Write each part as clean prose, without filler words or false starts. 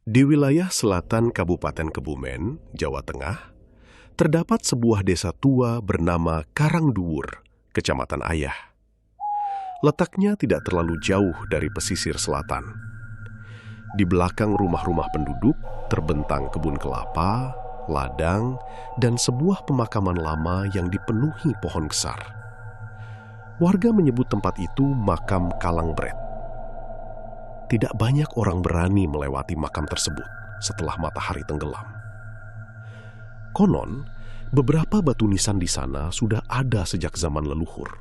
Di wilayah selatan Kabupaten Kebumen, Jawa Tengah, terdapat sebuah desa tua bernama Karangduwur, Kecamatan Ayah. Letaknya tidak terlalu jauh dari pesisir selatan. Di belakang rumah-rumah penduduk terbentang kebun kelapa, ladang, dan sebuah pemakaman lama yang dipenuhi pohon besar. Warga menyebut tempat itu Makam Kalangbret. Tidak banyak orang berani melewati makam tersebut setelah matahari tenggelam. Konon, beberapa batu nisan di sana sudah ada sejak zaman leluhur.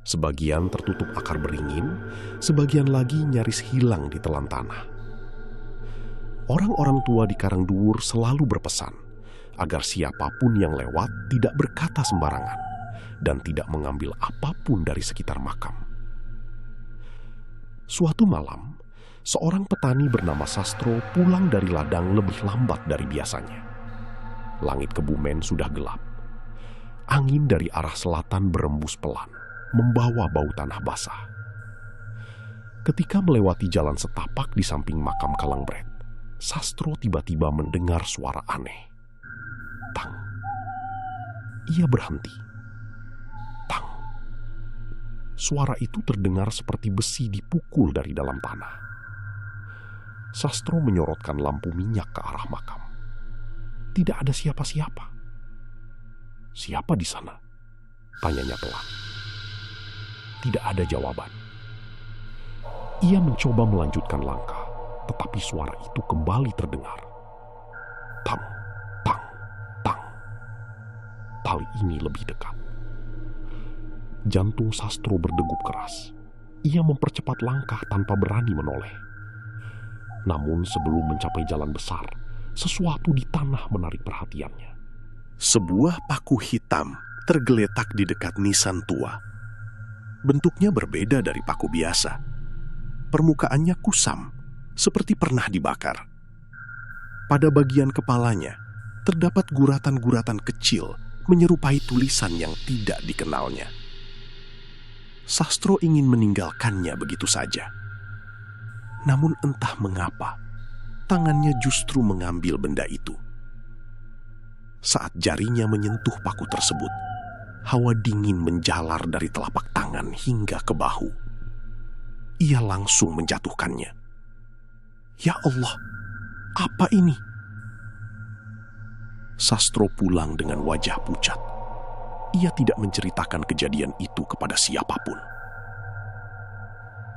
Sebagian tertutup akar beringin, sebagian lagi nyaris hilang di telan tanah. Orang-orang tua di Karangduwur selalu berpesan agar siapapun yang lewat tidak berkata sembarangan dan tidak mengambil apapun dari sekitar makam. Suatu malam, seorang petani bernama Sastro pulang dari ladang lebih lambat dari biasanya. Langit Kebumen sudah gelap. Angin dari arah selatan berembus pelan, membawa bau tanah basah. Ketika melewati jalan setapak di samping makam Kalangbret, Sastro tiba-tiba mendengar suara aneh. Tang. Ia berhenti. Tang. Suara itu terdengar seperti besi dipukul dari dalam tanah. Sastro menyorotkan lampu minyak ke arah makam. Tidak ada siapa-siapa. Siapa di sana? Tanyanya pelan. Tidak ada jawaban. Ia mencoba melanjutkan langkah, tetapi suara itu kembali terdengar. Tang, tang, tang. Kali ini lebih dekat. Jantung Sastro berdegup keras. Ia mempercepat langkah tanpa berani menoleh. Namun sebelum mencapai jalan besar, sesuatu di tanah menarik perhatiannya. Sebuah paku hitam tergeletak di dekat nisan tua. Bentuknya berbeda dari paku biasa. Permukaannya kusam, seperti pernah dibakar. Pada bagian kepalanya, terdapat guratan-guratan kecil menyerupai tulisan yang tidak dikenalnya. Sastro ingin meninggalkannya begitu saja. Namun entah mengapa, tangannya justru mengambil benda itu. Saat jarinya menyentuh paku tersebut, hawa dingin menjalar dari telapak tangan hingga ke bahu. Ia langsung menjatuhkannya. Ya Allah, apa ini? Sastro pulang dengan wajah pucat. Ia tidak menceritakan kejadian itu kepada siapapun.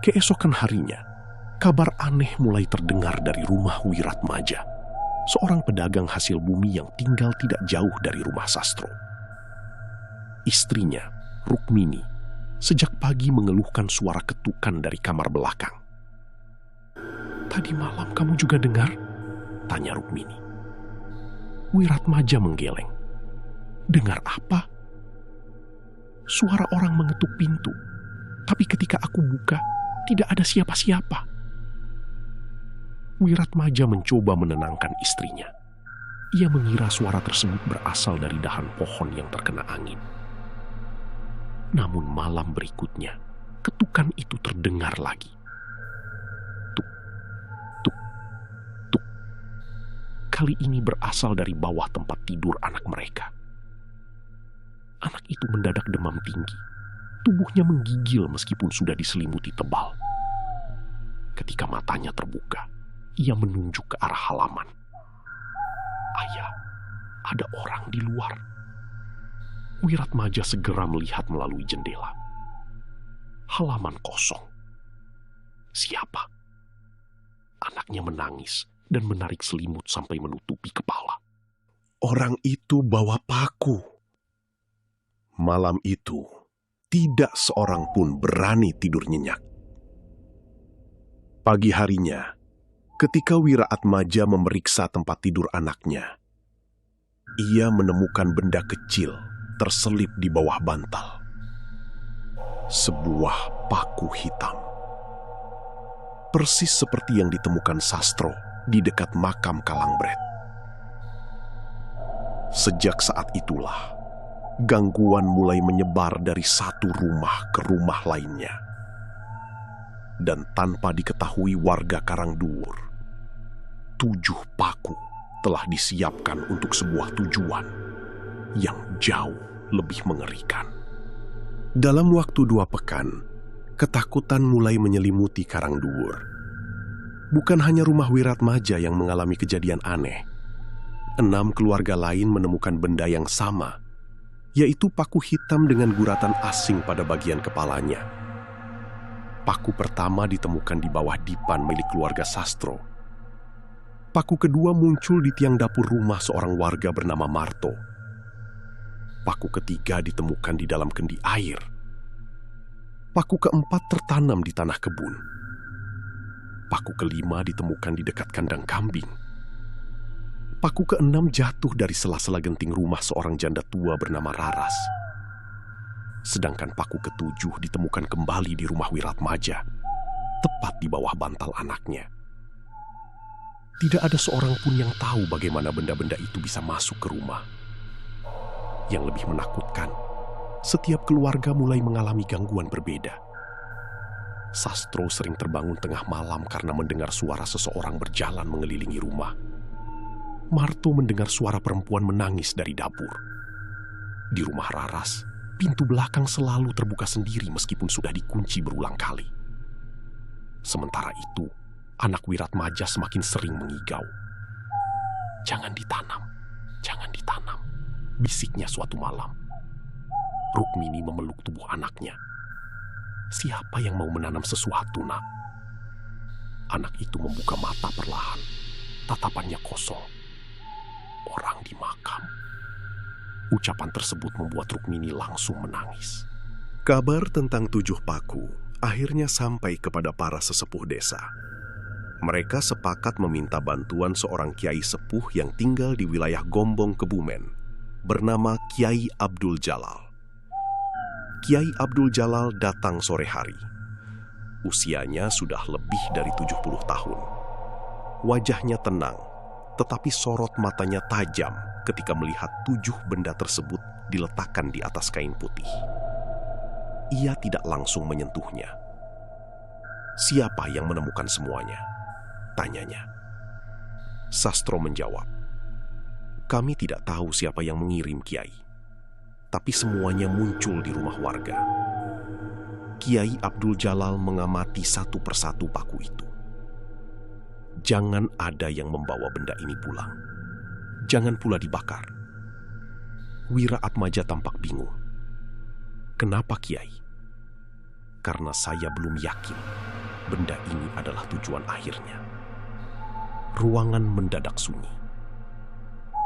Keesokan harinya, kabar aneh mulai terdengar dari rumah Wiratmaja, seorang pedagang hasil bumi yang tinggal tidak jauh dari rumah Sastro. Istrinya, Rukmini, sejak pagi mengeluhkan suara ketukan dari kamar belakang. Tadi malam kamu juga dengar? Tanya Rukmini. Wiratmaja menggeleng. Dengar apa? Suara orang mengetuk pintu, tapi ketika aku buka, tidak ada siapa-siapa. Wiratmaja mencoba menenangkan istrinya. Ia mengira suara tersebut berasal dari dahan pohon yang terkena angin. Namun malam berikutnya, ketukan itu terdengar lagi. Tuk, tuk, tuk. Kali ini berasal dari bawah tempat tidur anak mereka. Anak itu mendadak demam tinggi. Tubuhnya menggigil meskipun sudah diselimuti tebal. Ketika matanya terbuka, ia menunjuk ke arah halaman. Ayah, ada orang di luar. Wiratmaja segera melihat melalui jendela. Halaman kosong. Siapa? Anaknya menangis dan menarik selimut sampai menutupi kepala. Orang itu bawa paku. Malam itu, tidak seorang pun berani tidur nyenyak. Pagi harinya, ketika Wiratmaja memeriksa tempat tidur anaknya, ia menemukan benda kecil terselip di bawah bantal. Sebuah paku hitam. Persis seperti yang ditemukan Sastro di dekat makam Kalangbret. Sejak saat itulah, gangguan mulai menyebar dari satu rumah ke rumah lainnya. Dan tanpa diketahui warga Karangduwur, 7 paku telah disiapkan untuk sebuah tujuan yang jauh lebih mengerikan. Dalam waktu 2 pekan, ketakutan mulai menyelimuti Karangduwur. Bukan hanya rumah Wiratmaja yang mengalami kejadian aneh. 6 keluarga lain menemukan benda yang sama, yaitu paku hitam dengan guratan asing pada bagian kepalanya. Paku pertama ditemukan di bawah dipan milik keluarga Sastro. Paku kedua muncul di tiang dapur rumah seorang warga bernama Marto. Paku ketiga ditemukan di dalam kendi air. Paku keempat tertanam di tanah kebun. Paku kelima ditemukan di dekat kandang kambing. Paku keenam jatuh dari sela-sela genting rumah seorang janda tua bernama Raras. Sedangkan paku ketujuh ditemukan kembali di rumah Wiratmaja, tepat di bawah bantal anaknya. Tidak ada seorang pun yang tahu bagaimana benda-benda itu bisa masuk ke rumah. Yang lebih menakutkan, setiap keluarga mulai mengalami gangguan berbeda. Sastro sering terbangun tengah malam karena mendengar suara seseorang berjalan mengelilingi rumah. Marto mendengar suara perempuan menangis dari dapur. Di rumah Raras, pintu belakang selalu terbuka sendiri meskipun sudah dikunci berulang kali. Sementara itu, anak Wiratmaja semakin sering mengigau. "Jangan ditanam, jangan ditanam," bisiknya suatu malam. Rukmini memeluk tubuh anaknya. "Siapa yang mau menanam sesuatu, nak?" Anak itu membuka mata perlahan. Tatapannya kosong. "Orang di makam." Ucapan tersebut membuat Rukmini langsung menangis. Kabar tentang 7 paku akhirnya sampai kepada para sesepuh desa. Mereka sepakat meminta bantuan seorang kiai sepuh yang tinggal di wilayah Gombong Kebumen, bernama Kiai Abdul Jalal. Kiai Abdul Jalal datang sore hari. Usianya sudah lebih dari 70 tahun. Wajahnya tenang, tetapi sorot matanya tajam ketika melihat 7 benda tersebut diletakkan di atas kain putih. Ia tidak langsung menyentuhnya. "Siapa yang menemukan semuanya?" tanyanya. Sastro menjawab, "Kami tidak tahu siapa yang mengirim, Kiai. Tapi semuanya muncul di rumah warga." Kiai Abdul Jalal mengamati satu persatu paku itu. "Jangan ada yang membawa benda ini pulang. Jangan pula dibakar." Wiratmaja tampak bingung. "Kenapa, Kiai?" "Karena saya belum yakin benda ini adalah tujuan akhirnya." Ruangan mendadak sunyi.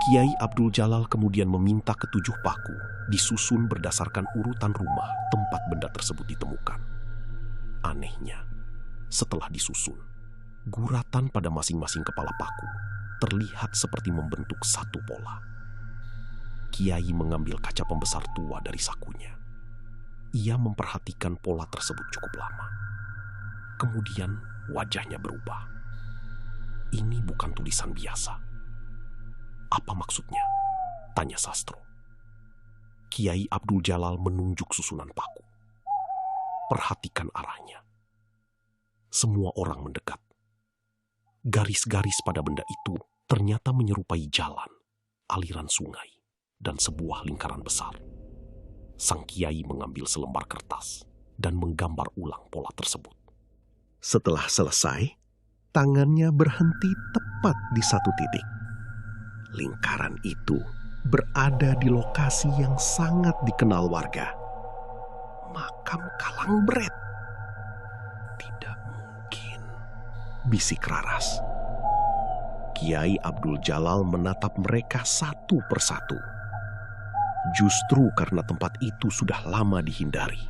Kiai Abdul Jalal kemudian meminta ke-7 paku disusun berdasarkan urutan rumah tempat benda tersebut ditemukan. Anehnya, setelah disusun, guratan pada masing-masing kepala paku terlihat seperti membentuk satu pola. Kiai mengambil kaca pembesar tua dari sakunya. Ia memperhatikan pola tersebut cukup lama. Kemudian wajahnya berubah. "Ini bukan tulisan biasa." "Apa maksudnya?" tanya Sastro. Kiai Abdul Jalal menunjuk susunan paku. "Perhatikan arahnya." Semua orang mendekat. Garis-garis pada benda itu ternyata menyerupai jalan, aliran sungai, dan sebuah lingkaran besar. Sang kiai mengambil selembar kertas dan menggambar ulang pola tersebut. Setelah selesai, tangannya berhenti tepat di satu titik. Lingkaran itu berada di lokasi yang sangat dikenal warga. Makam Kalangbret. "Tidak mungkin," bisik Raras. Kiai Abdul Jalal menatap mereka satu persatu. Justru karena tempat itu sudah lama dihindari,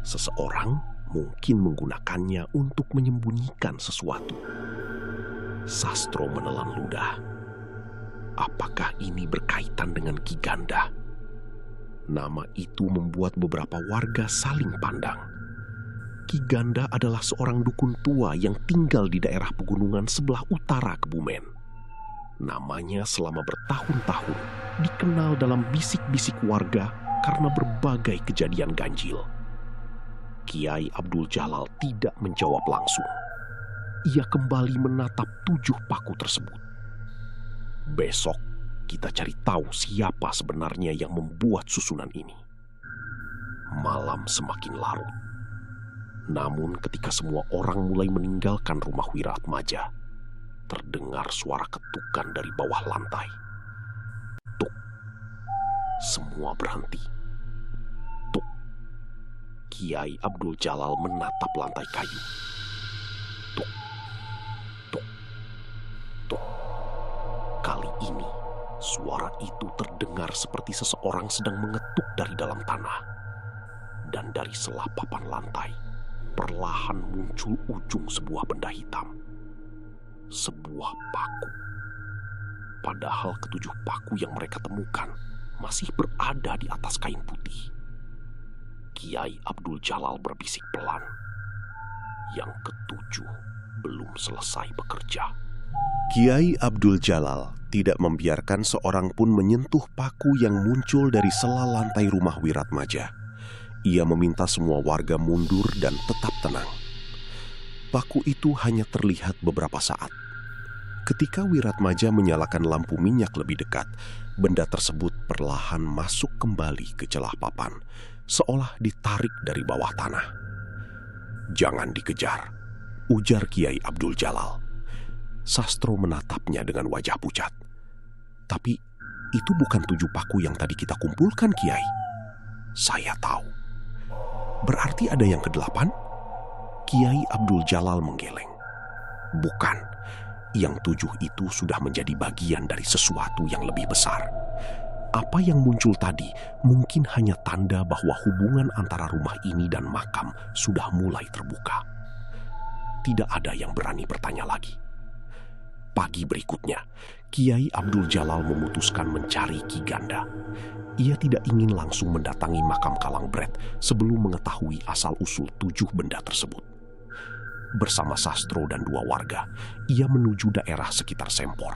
seseorang mungkin menggunakannya untuk menyembunyikan sesuatu. Sastro menelan ludah. Apakah ini berkaitan dengan Ki Ganda? Nama itu membuat beberapa warga saling pandang. Ki Ganda adalah seorang dukun tua yang tinggal di daerah pegunungan sebelah utara Kebumen. Namanya selama bertahun-tahun dikenal dalam bisik-bisik warga karena berbagai kejadian ganjil. Kiai Abdul Jalal tidak menjawab langsung. ia kembali menatap 7 paku tersebut. Besok kita cari tahu siapa sebenarnya yang membuat susunan ini. Malam semakin larut. Namun ketika semua orang mulai meninggalkan rumah Wiratmaja, terdengar suara ketukan dari bawah lantai. Tuk. Semua berhenti. Tuk. Kiai Abdul Jalal menatap lantai kayu. Tuk. Tuk. Tuk. Kali ini suara itu terdengar seperti seseorang sedang mengetuk dari dalam tanah. Dan dari sela papan lantai, perlahan muncul ujung sebuah benda hitam. Sebuah paku. Padahal ketujuh paku yang mereka temukan masih berada di atas kain putih. Kiai Abdul Jalal berbisik pelan. Yang ketujuh belum selesai bekerja. Kiai Abdul Jalal tidak membiarkan seorang pun menyentuh paku yang muncul dari sela lantai rumah Wiratmaja. Ia meminta semua warga mundur dan tetap tenang. Paku itu hanya terlihat beberapa saat. Ketika Wiratmaja menyalakan lampu minyak lebih dekat, benda tersebut perlahan masuk kembali ke celah papan, seolah ditarik dari bawah tanah. "Jangan dikejar," ujar Kiai Abdul Jalal. Sastro menatapnya dengan wajah pucat. "Tapi itu bukan 7 paku yang tadi kita kumpulkan, Kiai." "Saya tahu." "Berarti ada yang ke-8?" Kiai Abdul Jalal menggeleng. "Bukan, yang 7 itu sudah menjadi bagian dari sesuatu yang lebih besar. Apa yang muncul tadi mungkin hanya tanda bahwa hubungan antara rumah ini dan makam sudah mulai terbuka." Tidak ada yang berani bertanya lagi. Pagi berikutnya, Kiai Abdul Jalal memutuskan mencari Ki Ganda. Ia tidak ingin langsung mendatangi makam Kalangbret sebelum mengetahui asal-usul 7 benda tersebut. Bersama Sastro dan 2 warga, ia menuju daerah sekitar Sempor.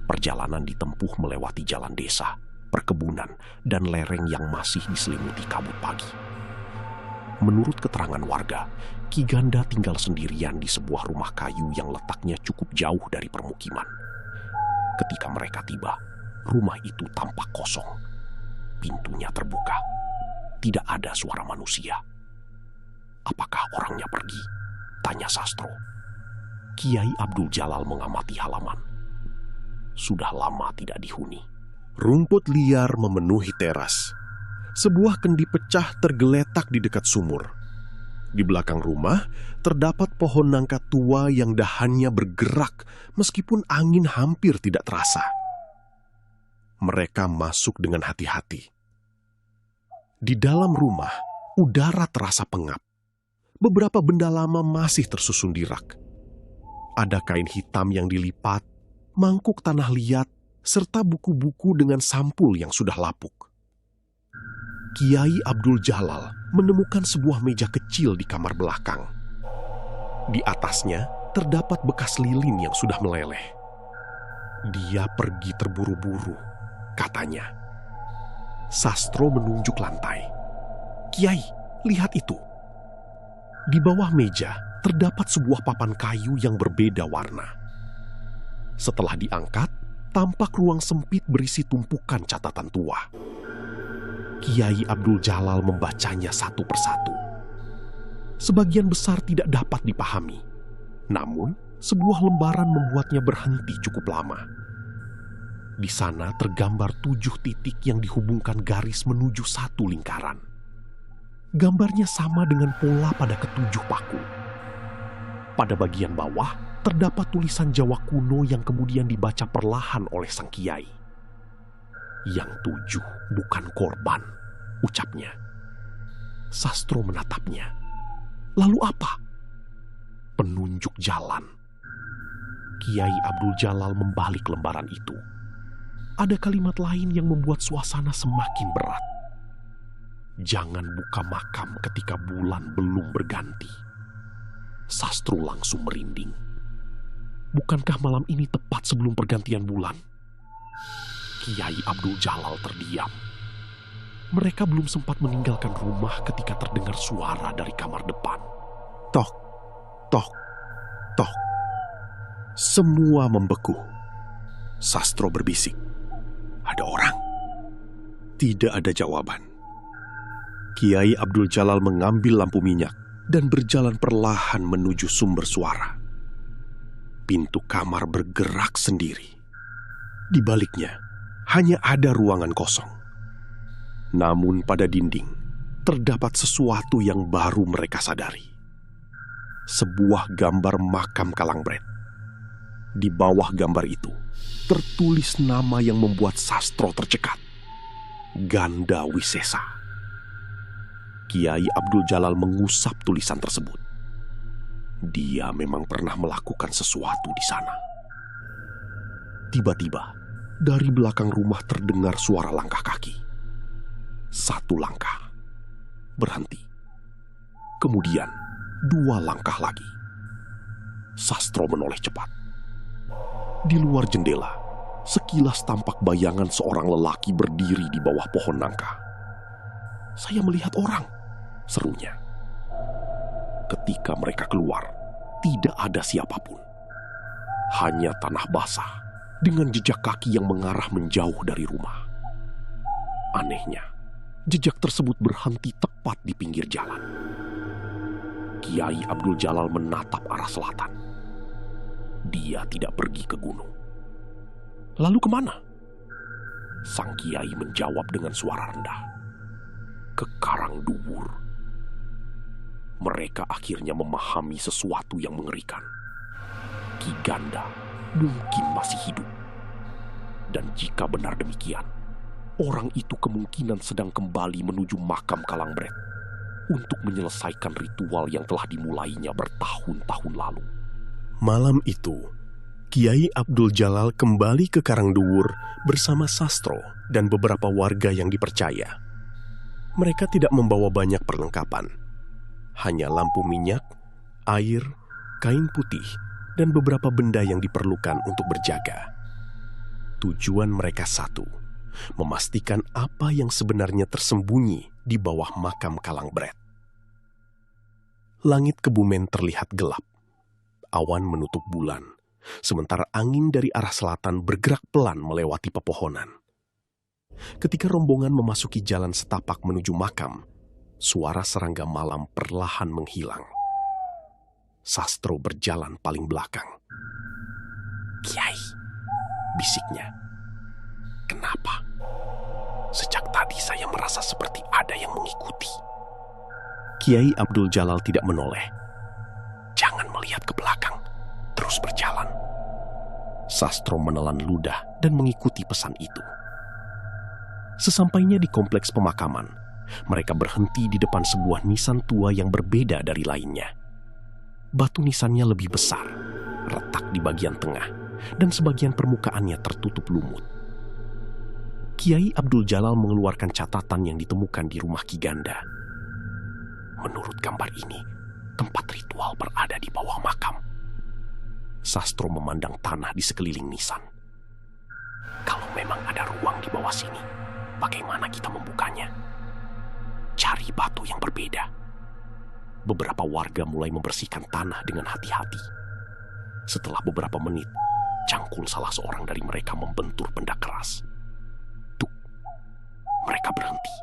Perjalanan ditempuh melewati jalan desa, perkebunan, dan lereng yang masih diselimuti kabut pagi. Menurut keterangan warga, Ki Ganda tinggal sendirian di sebuah rumah kayu yang letaknya cukup jauh dari permukiman. Ketika mereka tiba, rumah itu tampak kosong. Pintunya terbuka. Tidak ada suara manusia. "Apakah orangnya pergi?" tanya Sastro. Kiai Abdul Jalal mengamati halaman. Sudah lama tidak dihuni. Rumput liar memenuhi teras. Sebuah kendi pecah tergeletak di dekat sumur. Di belakang rumah terdapat pohon nangka tua yang dahannya bergerak meskipun angin hampir tidak terasa. Mereka masuk dengan hati-hati. Di dalam rumah, udara terasa pengap. Beberapa benda lama masih tersusun di rak. Ada kain hitam yang dilipat, mangkuk tanah liat, serta buku-buku dengan sampul yang sudah lapuk. Kiai Abdul Jalal menemukan sebuah meja kecil di kamar belakang. Di atasnya terdapat bekas lilin yang sudah meleleh. "Dia pergi terburu-buru," katanya. Sastro menunjuk lantai. "Kiai, lihat itu." Di bawah meja terdapat sebuah papan kayu yang berbeda warna. Setelah diangkat, tampak ruang sempit berisi tumpukan catatan tua. Kiai Abdul Jalal membacanya satu persatu. Sebagian besar tidak dapat dipahami. Namun, sebuah lembaran membuatnya berhenti cukup lama. Di sana tergambar 7 titik yang dihubungkan garis menuju satu lingkaran. Gambarnya sama dengan pola pada ke-7 paku. Pada bagian bawah terdapat tulisan Jawa kuno yang kemudian dibaca perlahan oleh sang kiai. "Yang 7 bukan korban," ucapnya. Sastro menatapnya. "Lalu apa?" "Penunjuk jalan." Kiai Abdul Jalal membalik lembaran itu. Ada kalimat lain yang membuat suasana semakin berat. "Jangan buka makam ketika bulan belum berganti." Sastro langsung merinding. Bukankah malam ini tepat sebelum pergantian bulan? Kiai Abdul Jalal terdiam. Mereka belum sempat meninggalkan rumah ketika terdengar suara dari kamar depan. "Tok, tok." Tok. Semua membeku. Sastro berbisik. Ada orang? Tidak ada jawaban. Kiai Abdul Jalal mengambil lampu minyak dan berjalan perlahan menuju sumber suara. Pintu kamar bergerak sendiri. Di baliknya, hanya ada ruangan kosong. Namun pada dinding, terdapat sesuatu yang baru mereka sadari. Sebuah gambar makam Kalangbret. Di bawah gambar itu, tertulis nama yang membuat Sastro tercekat. Ganda Wisesa. Kiai Abdul Jalal mengusap tulisan tersebut. Dia memang pernah melakukan sesuatu di sana. Tiba-tiba, dari belakang rumah terdengar suara langkah kaki. Satu langkah. Berhenti. Kemudian, 2 langkah lagi. Sastro menoleh cepat. Di luar jendela, sekilas tampak bayangan seorang lelaki berdiri di bawah pohon nangka. "Saya melihat orang," serunya. Ketika mereka keluar, tidak ada siapapun. Hanya tanah basah dengan jejak kaki yang mengarah menjauh dari rumah. Anehnya, jejak tersebut berhenti tepat di pinggir jalan. Kiai Abdul Jalal menatap arah selatan. Dia tidak pergi ke gunung. "Lalu kemana?" Sang kiai menjawab dengan suara rendah. "Ke Karangduwur." Mereka akhirnya memahami sesuatu yang mengerikan. Ki Ganda mungkin masih hidup. Dan jika benar demikian, orang itu kemungkinan sedang kembali menuju makam Kalangbret untuk menyelesaikan ritual yang telah dimulainya bertahun-tahun lalu. Malam itu, Kiai Abdul Jalal kembali ke Karangduwur bersama Sastro dan beberapa warga yang dipercaya. Mereka tidak membawa banyak perlengkapan. Hanya lampu minyak, air, kain putih, dan beberapa benda yang diperlukan untuk berjaga. Tujuan mereka satu, memastikan apa yang sebenarnya tersembunyi di bawah makam Kalangbret. Langit Kebumen terlihat gelap. Awan menutup bulan, sementara angin dari arah selatan bergerak pelan melewati pepohonan. Ketika rombongan memasuki jalan setapak menuju makam, suara serangga malam perlahan menghilang. Sastro berjalan paling belakang. "Kiai," bisiknya. "Kenapa? Sejak tadi saya merasa seperti ada yang mengikuti." Kiai Abdul Jalal tidak menoleh. "Jangan melihat ke belakang, terus berjalan." Sastro menelan ludah dan mengikuti pesan itu. Sesampainya di kompleks pemakaman, mereka berhenti di depan sebuah nisan tua yang berbeda dari lainnya. Batu nisannya lebih besar, retak di bagian tengah, dan sebagian permukaannya tertutup lumut. Kiai Abdul Jalal mengeluarkan catatan yang ditemukan di rumah Ki Ganda. "Menurut gambar ini, tempat ritual berada di bawah makam." Sastro memandang tanah di sekeliling nisan. "Kalau memang ada ruang di bawah sini, bagaimana kita membukanya? Cari batu yang berbeda." Beberapa warga mulai membersihkan tanah dengan hati-hati. Setelah beberapa menit, cangkul salah seorang dari mereka membentur benda keras. Tuk, mereka berhenti.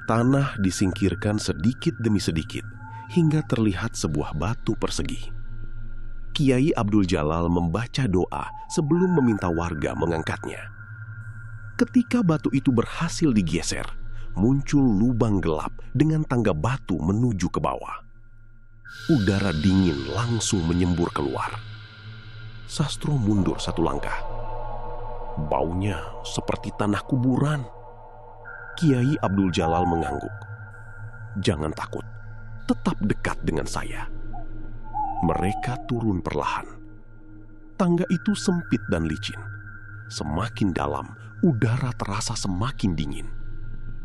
Tanah disingkirkan sedikit demi sedikit hingga terlihat sebuah batu persegi. Kiai Abdul Jalal membaca doa sebelum meminta warga mengangkatnya. Ketika batu itu berhasil digeser, muncul lubang gelap dengan tangga batu menuju ke bawah. Udara dingin langsung menyembur keluar. Sastro mundur 1 langkah. Baunya seperti tanah kuburan. Kiai Abdul Jalal mengangguk. "Jangan takut, tetap dekat dengan saya." Mereka turun perlahan. Tangga itu sempit dan licin. Semakin dalam, udara terasa semakin dingin.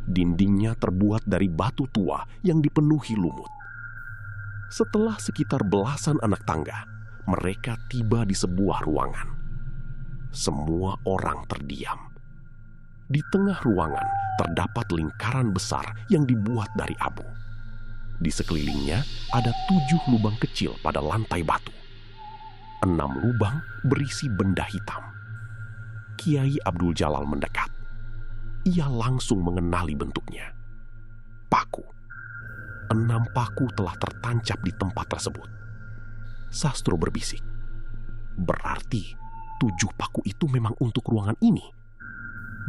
Dindingnya terbuat dari batu tua yang dipenuhi lumut. Setelah sekitar belasan anak tangga, mereka tiba di sebuah ruangan. Semua orang terdiam. Di tengah ruangan terdapat lingkaran besar yang dibuat dari abu. Di sekelilingnya ada 7 lubang kecil pada lantai batu. 6 lubang berisi benda hitam. Kiai Abdul Jalal mendekat. Ia langsung mengenali bentuknya. Paku. 6 paku telah tertancap di tempat tersebut. Sastro berbisik. Berarti 7 paku itu memang untuk ruangan ini.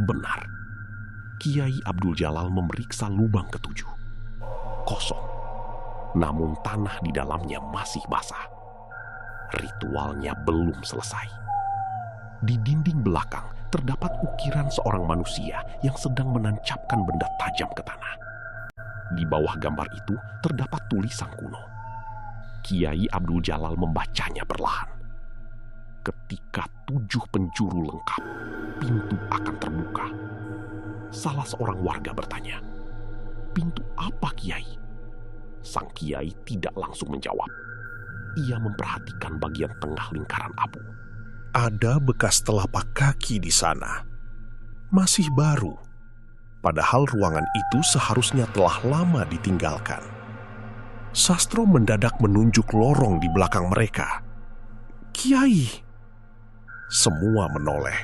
Benar. Kiai Abdul Jalal memeriksa lubang ke-7. Kosong. Namun tanah di dalamnya masih basah. Ritualnya belum selesai. Di dinding belakang terdapat ukiran seorang manusia yang sedang menancapkan benda tajam ke tanah. Di bawah gambar itu terdapat tulisan kuno. Kiai Abdul Jalal membacanya perlahan. Ketika 7 penjuru lengkap, pintu akan terbuka. Salah seorang warga bertanya, "Pintu apa, Kiai?" Sang Kiai tidak langsung menjawab. Ia memperhatikan bagian tengah lingkaran abu. Ada bekas telapak kaki di sana. Masih baru. Padahal ruangan itu seharusnya telah lama ditinggalkan. Sastro mendadak menunjuk lorong di belakang mereka. "Kiai!" Semua menoleh.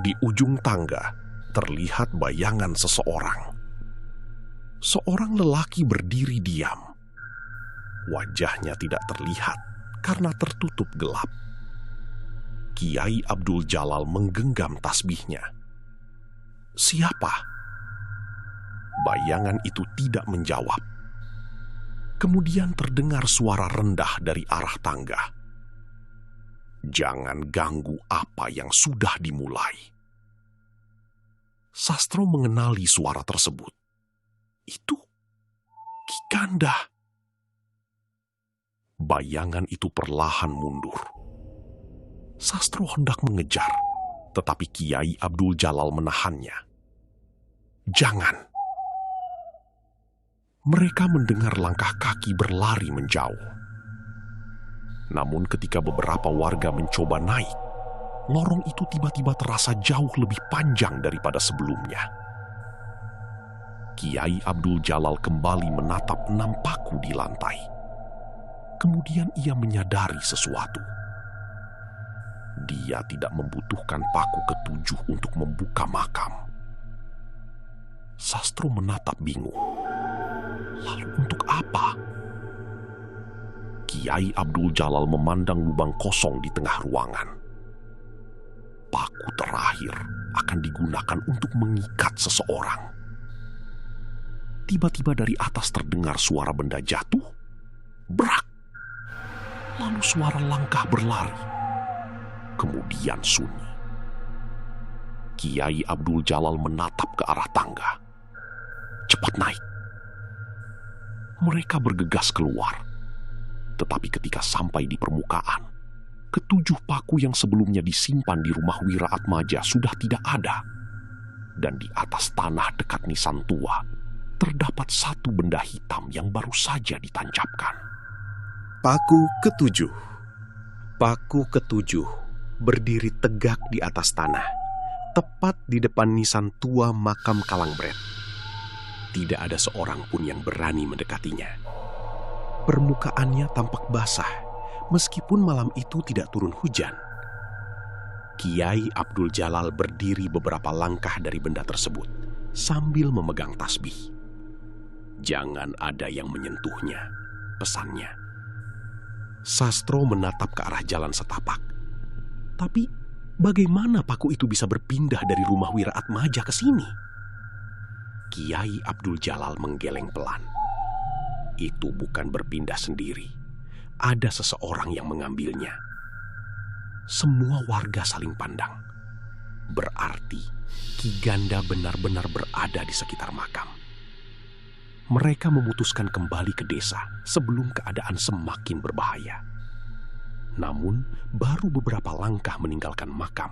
Di ujung tangga terlihat bayangan seseorang. Seorang lelaki berdiri diam. Wajahnya tidak terlihat karena tertutup gelap. Kiai Abdul Jalal menggenggam tasbihnya. "Siapa?" Bayangan itu tidak menjawab. Kemudian terdengar suara rendah dari arah tangga. "Jangan ganggu apa yang sudah dimulai." Sastro mengenali suara tersebut. Itu Ki Ganda. Bayangan itu perlahan mundur. Sastro hendak mengejar, tetapi Kiai Abdul Jalal menahannya. "Jangan." Mereka mendengar langkah kaki berlari menjauh. Namun ketika beberapa warga mencoba naik, lorong itu tiba-tiba terasa jauh lebih panjang daripada sebelumnya. Kiai Abdul Jalal kembali menatap 6 paku di lantai. Kemudian ia menyadari sesuatu. Dia tidak membutuhkan paku ke-7 untuk membuka makam. Sastro menatap bingung. Lalu untuk apa? Kiai Abdul Jalal memandang lubang kosong di tengah ruangan. Paku terakhir akan digunakan untuk mengikat seseorang. Tiba-tiba dari atas terdengar suara benda jatuh. Brak! Lalu suara langkah berlari. Kemudian sunyi. Kiai Abdul Jalal menatap ke arah tangga. "Cepat naik." Mereka bergegas keluar. Tetapi ketika sampai di permukaan, ke-7 paku yang sebelumnya disimpan di rumah Wira Atmaja sudah tidak ada. Dan di atas tanah dekat nisan tua, terdapat satu benda hitam yang baru saja ditancapkan. Paku ke-7. Paku ke-7 berdiri tegak di atas tanah, tepat di depan nisan tua makam Kalangbret. Tidak ada seorang pun yang berani mendekatinya. Permukaannya tampak basah, meskipun malam itu tidak turun hujan. Kiai Abdul Jalal berdiri beberapa langkah dari benda tersebut, sambil memegang tasbih. "Jangan ada yang menyentuhnya," pesannya. Sastro menatap ke arah jalan setapak. Tapi bagaimana paku itu bisa berpindah dari rumah Wira Atmaja ke sini? Kiai Abdul Jalal menggeleng pelan. Itu bukan berpindah sendiri. Ada seseorang yang mengambilnya. Semua warga saling pandang. Berarti Ki Ganda benar-benar berada di sekitar makam. Mereka memutuskan kembali ke desa sebelum keadaan semakin berbahaya. Namun, baru beberapa langkah meninggalkan makam,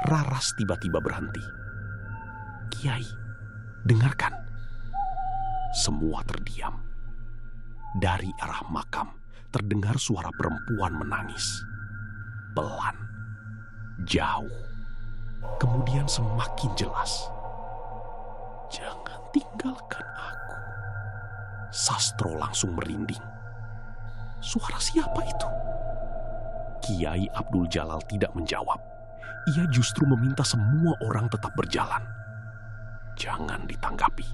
Raras tiba-tiba berhenti. "Kiai, dengarkan." Semua terdiam. Dari arah makam terdengar suara perempuan menangis. Pelan, jauh, kemudian semakin jelas. "Jangan tinggalkan aku." Sastro langsung merinding. Suara siapa itu? Kiai Abdul Jalal tidak menjawab. Ia justru meminta semua orang tetap berjalan. Jangan ditanggapi.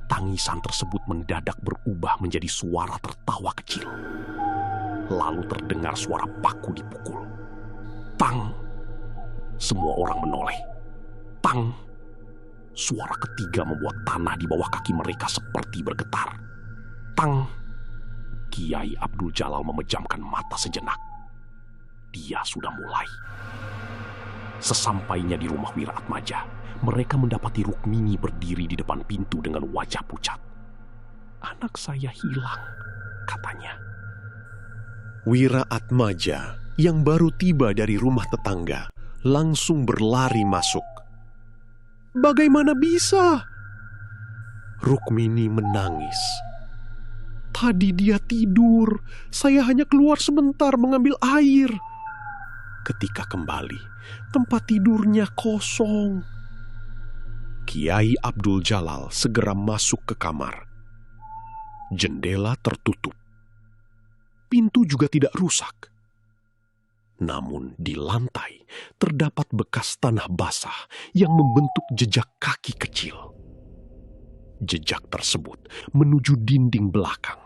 Tangisan tersebut mendadak berubah menjadi suara tertawa kecil. Lalu terdengar suara paku dipukul. Tang! Semua orang menoleh. Tang! Suara ketiga membuat tanah di bawah kaki mereka seperti bergetar. Tang! Kiai Abdul Jalal memejamkan mata sejenak. Dia sudah mulai. Sesampainya di rumah Wiratmaja, mereka mendapati Rukmini berdiri di depan pintu dengan wajah pucat. "Anak saya hilang," katanya. Wiratmaja yang baru tiba dari rumah tetangga langsung berlari masuk. "Bagaimana bisa?" Rukmini menangis. "Tadi dia tidur, saya hanya keluar sebentar mengambil air." Ketika kembali, tempat tidurnya kosong. Kiai Abdul Jalal segera masuk ke kamar. Jendela tertutup. Pintu juga tidak rusak. Namun di lantai terdapat bekas tanah basah yang membentuk jejak kaki kecil. Jejak tersebut menuju dinding belakang.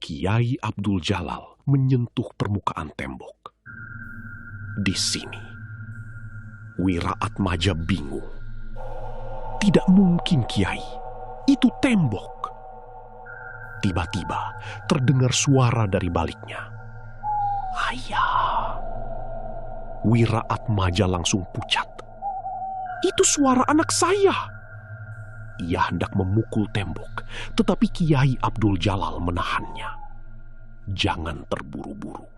Kiai Abdul Jalal menyentuh permukaan tembok. Di sini, Wiratmaja bingung. Tidak mungkin, Kiai. Itu tembok. Tiba-tiba terdengar suara dari baliknya. "Ayah!" Wiratmaja langsung pucat. "Itu suara anak saya!" Ia hendak memukul tembok, tetapi Kiai Abdul Jalal menahannya. "Jangan terburu-buru."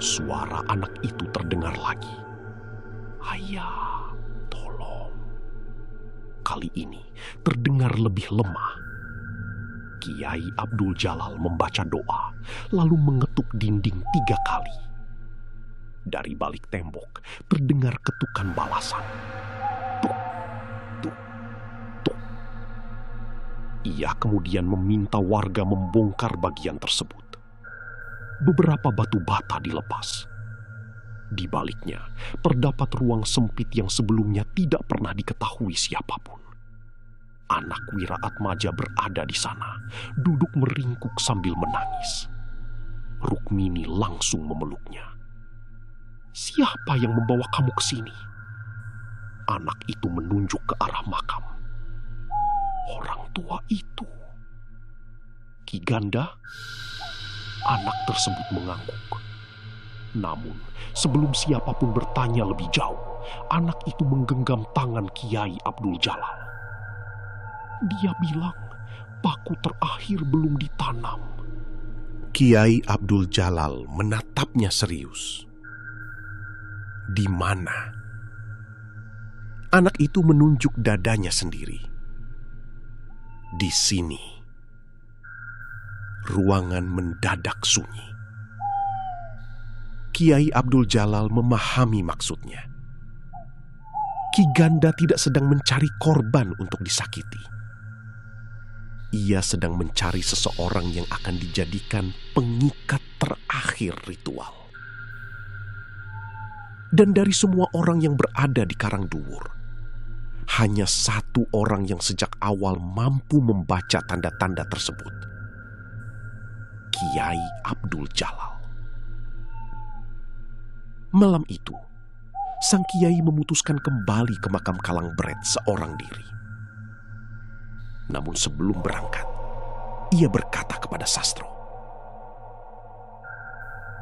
Suara anak itu terdengar lagi. "Ayah, tolong." Kali ini terdengar lebih lemah. Kiai Abdul Jalal membaca doa, lalu mengetuk dinding 3 kali. Dari balik tembok terdengar ketukan balasan. Tuk, tuk, tuk. Ia kemudian meminta warga membongkar bagian tersebut. Beberapa batu bata dilepas. Di baliknya terdapat ruang sempit yang sebelumnya tidak pernah diketahui siapapun. Anak Wiratmaja berada di sana, duduk meringkuk sambil menangis. Rukmini langsung memeluknya. "Siapa yang membawa kamu ke sini?" Anak itu menunjuk ke arah makam. "Orang tua itu." "Ki Ganda?" Anak tersebut mengangguk. Namun, sebelum siapapun bertanya lebih jauh, anak itu menggenggam tangan Kiai Abdul Jalal. Dia bilang, paku terakhir belum ditanam. Kiai Abdul Jalal menatapnya serius. "Di mana?" Anak itu menunjuk dadanya sendiri. "Di sini." Ruangan mendadak sunyi. Kiai Abdul Jalal memahami maksudnya. Ki Ganda tidak sedang mencari korban untuk disakiti. Ia sedang mencari seseorang yang akan dijadikan pengikat terakhir ritual. Dan dari semua orang yang berada di Karangduwur, hanya satu orang yang sejak awal mampu membaca tanda-tanda tersebut. Kiai Abdul Jalal. Malam itu, sang kiai memutuskan kembali ke makam Kalangbret seorang diri. Namun sebelum berangkat, ia berkata kepada Sastro,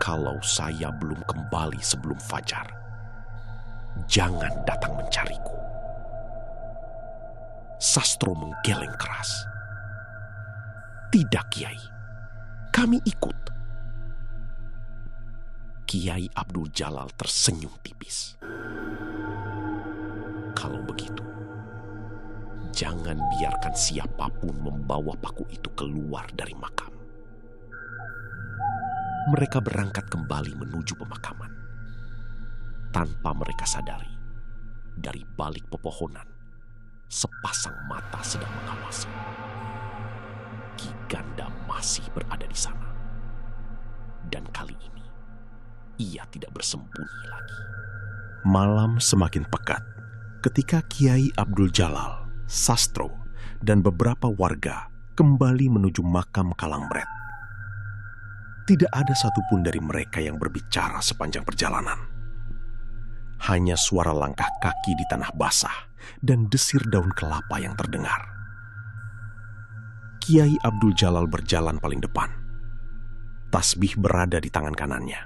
"Kalau saya belum kembali sebelum fajar, jangan datang mencariku." Sastro menggeleng keras. "Tidak, Kiai. Kami ikut." Kiai Abdul Jalal tersenyum tipis. "Kalau begitu, jangan biarkan siapapun membawa paku itu keluar dari makam." Mereka berangkat kembali menuju pemakaman. Tanpa mereka sadari, dari balik pepohonan, sepasang mata sedang mengawasi. Ki Ganda masih berada di sana. Dan kali ini, ia tidak bersembunyi lagi. Malam semakin pekat ketika Kiai Abdul Jalal, Sastro, dan beberapa warga kembali menuju makam Kalambret. Tidak ada satupun dari mereka yang berbicara sepanjang perjalanan. Hanya suara langkah kaki di tanah basah dan desir daun kelapa yang terdengar. Kiai Abdul Jalal berjalan paling depan. Tasbih berada di tangan kanannya.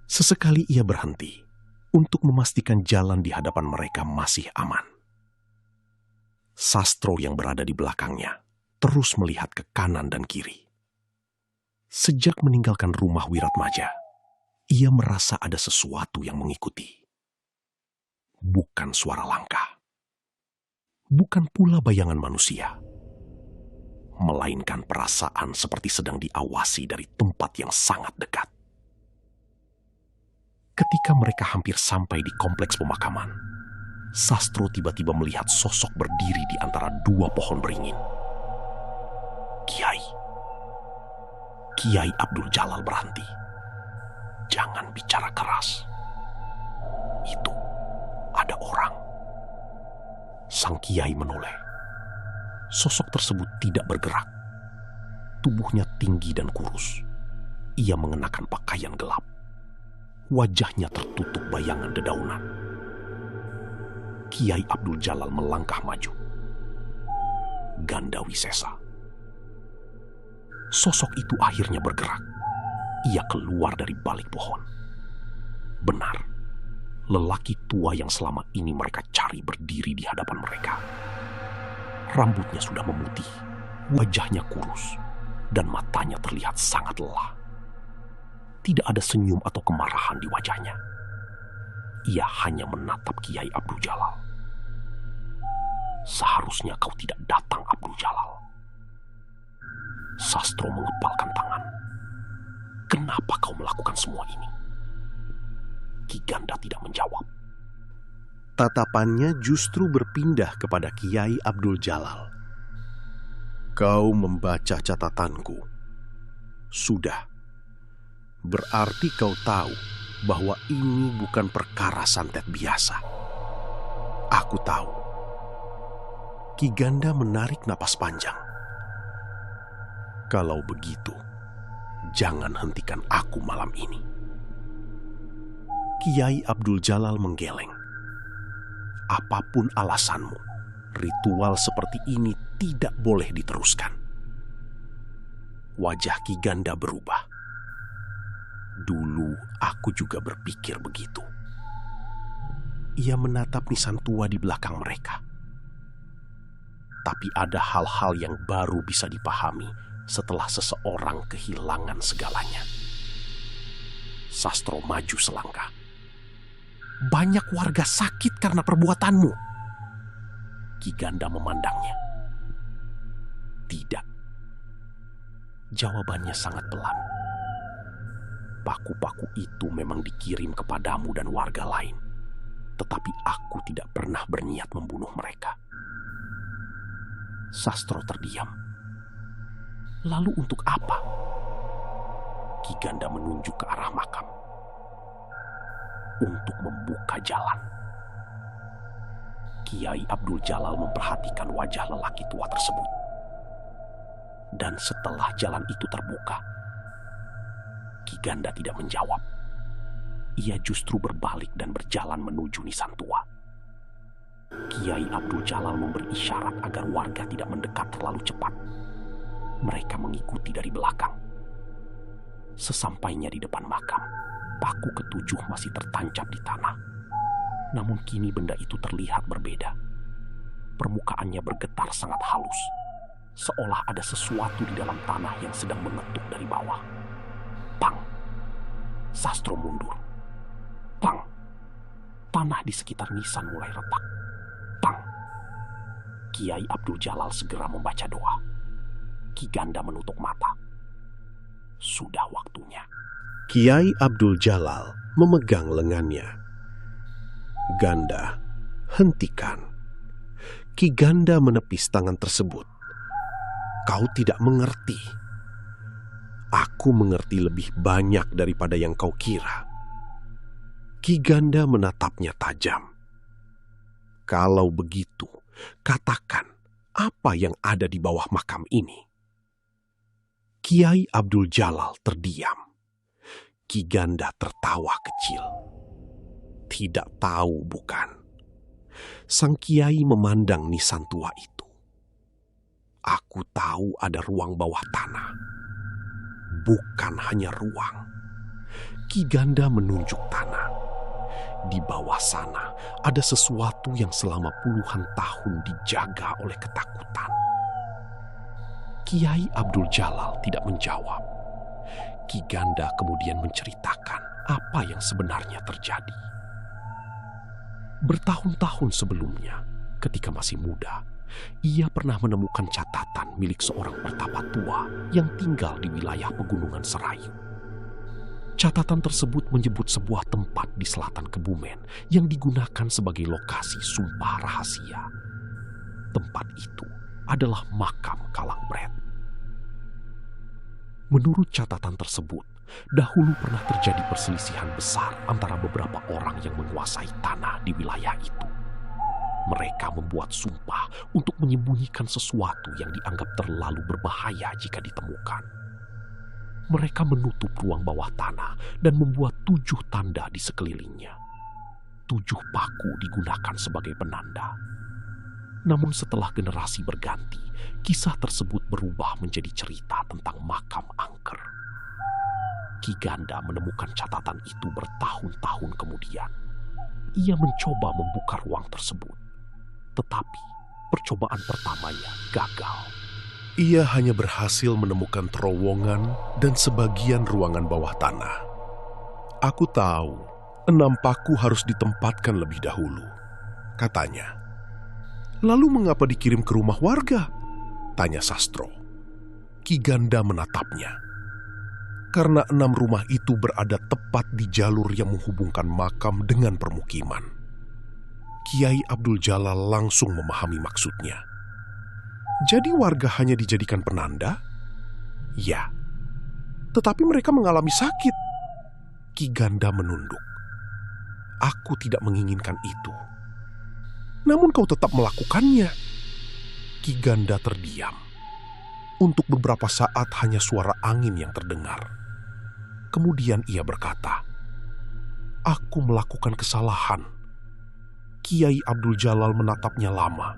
Sesekali ia berhenti untuk memastikan jalan di hadapan mereka masih aman. Sastro yang berada di belakangnya terus melihat ke kanan dan kiri. Sejak meninggalkan rumah Wiratmaja, ia merasa ada sesuatu yang mengikuti. Bukan suara langkah, bukan pula bayangan manusia, melainkan perasaan seperti sedang diawasi dari tempat yang sangat dekat. Ketika mereka hampir sampai di kompleks pemakaman, Sastro tiba-tiba melihat sosok berdiri di antara dua pohon beringin. Kiai Abdul Jalal berhenti. Jangan bicara keras. Itu ada orang. Sang Kiai menoleh. Sosok tersebut tidak bergerak. Tubuhnya tinggi dan kurus. Ia mengenakan pakaian gelap. Wajahnya tertutup bayangan dedaunan. Kiai Abdul Jalal melangkah maju. Ganda Wisesa. Sosok itu akhirnya bergerak. Ia keluar dari balik pohon. Benar, lelaki tua yang selama ini mereka cari berdiri di hadapan mereka. Rambutnya sudah memutih, wajahnya kurus, dan matanya terlihat sangat lelah. Tidak ada senyum atau kemarahan di wajahnya. Ia hanya menatap Kiai Abdul Jalal. Seharusnya kau tidak datang, Abdul Jalal. Sastro mengepalkan tangan. Kenapa kau melakukan semua ini? Ki Ganda tidak menjawab. Tatapannya justru berpindah kepada Kiai Abdul Jalal. Kau membaca catatanku. Sudah. Berarti kau tahu bahwa ini bukan perkara santet biasa. Aku tahu. Ki Ganda menarik napas panjang. Kalau begitu, jangan hentikan aku malam ini. Kiai Abdul Jalal menggeleng. Apapun alasanmu, ritual seperti ini tidak boleh diteruskan. Wajah Ki Ganda berubah. Dulu aku juga berpikir begitu. Ia menatap nisan tua di belakang mereka. Tapi ada hal-hal yang baru bisa dipahami setelah seseorang kehilangan segalanya. Sastro maju selangkah. Banyak warga sakit karena perbuatanmu. Ki Ganda memandangnya. Tidak. Jawabannya sangat pelan. Paku-paku itu memang dikirim kepadamu dan warga lain. Tetapi aku tidak pernah berniat membunuh mereka. Sastro terdiam. Lalu untuk apa? Ki Ganda menunjuk ke arah makam. Untuk membuka jalan. Kiai Abdul Jalal memperhatikan wajah lelaki tua tersebut. Dan setelah jalan itu terbuka, Ki Ganda tidak menjawab. Ia justru berbalik dan berjalan menuju nisan tua. Kiai Abdul Jalal memberi isyarat agar warga tidak mendekat terlalu cepat. Mereka mengikuti dari belakang. Sesampainya di depan makam, paku ketujuh masih tertancap di tanah. Namun kini benda itu terlihat berbeda. Permukaannya bergetar sangat halus, seolah ada sesuatu di dalam tanah yang sedang mengetuk dari bawah. Pang! Sastro mundur. Pang! Tanah di sekitar nisan mulai retak. Pang! Kiai Abdul Jalal segera membaca doa. Ki Ganda menutup mata. Sudah waktunya. Kiai Abdul Jalal memegang lengannya. Ganda, hentikan. Ki Ganda menepis tangan tersebut. Kau tidak mengerti. Aku mengerti lebih banyak daripada yang kau kira. Ki Ganda menatapnya tajam. Kalau begitu, katakan apa yang ada di bawah makam ini. Kiai Abdul Jalal terdiam. Ki Ganda tertawa kecil. Tidak tahu bukan? Sang kiai memandang nisan tua itu. Aku tahu ada ruang bawah tanah. Bukan hanya ruang. Ki Ganda menunjuk tanah. Di bawah sana ada sesuatu yang selama puluhan tahun dijaga oleh ketakutan. Kiai Abdul Jalal tidak menjawab. Ki Ganda kemudian menceritakan apa yang sebenarnya terjadi. Bertahun-tahun sebelumnya, ketika masih muda, ia pernah menemukan catatan milik seorang pertapa tua yang tinggal di wilayah Pegunungan Serayu. Catatan tersebut menyebut sebuah tempat di selatan Kebumen yang digunakan sebagai lokasi sumpah rahasia. Tempat itu adalah makam Kalangbret. Menurut catatan tersebut, dahulu pernah terjadi perselisihan besar antara beberapa orang yang menguasai tanah di wilayah itu. Mereka membuat sumpah untuk menyembunyikan sesuatu yang dianggap terlalu berbahaya jika ditemukan. Mereka menutup ruang bawah tanah dan membuat 7 tanda di sekelilingnya. 7 paku digunakan sebagai penanda. Namun setelah generasi berganti, kisah tersebut berubah menjadi cerita tentang makam angker. Ki Ganda menemukan catatan itu bertahun-tahun kemudian. Ia mencoba membuka ruang tersebut. Tetapi percobaan pertamanya gagal. Ia hanya berhasil menemukan terowongan dan sebagian ruangan bawah tanah. Aku tahu 6 paku harus ditempatkan lebih dahulu, katanya. Lalu mengapa dikirim ke rumah warga? Tanya Sastro. Ki Ganda menatapnya. Karena 6 rumah itu berada tepat di jalur yang menghubungkan makam dengan permukiman. Kiai Abdul Jalal langsung memahami maksudnya. Jadi warga hanya dijadikan penanda? Ya. Tetapi mereka mengalami sakit. Ki Ganda menunduk. Aku tidak menginginkan itu. Namun kau tetap melakukannya. Ki Ganda terdiam. Untuk beberapa saat hanya suara angin yang terdengar. Kemudian ia berkata, "Aku melakukan kesalahan." Kiai Abdul Jalal menatapnya lama.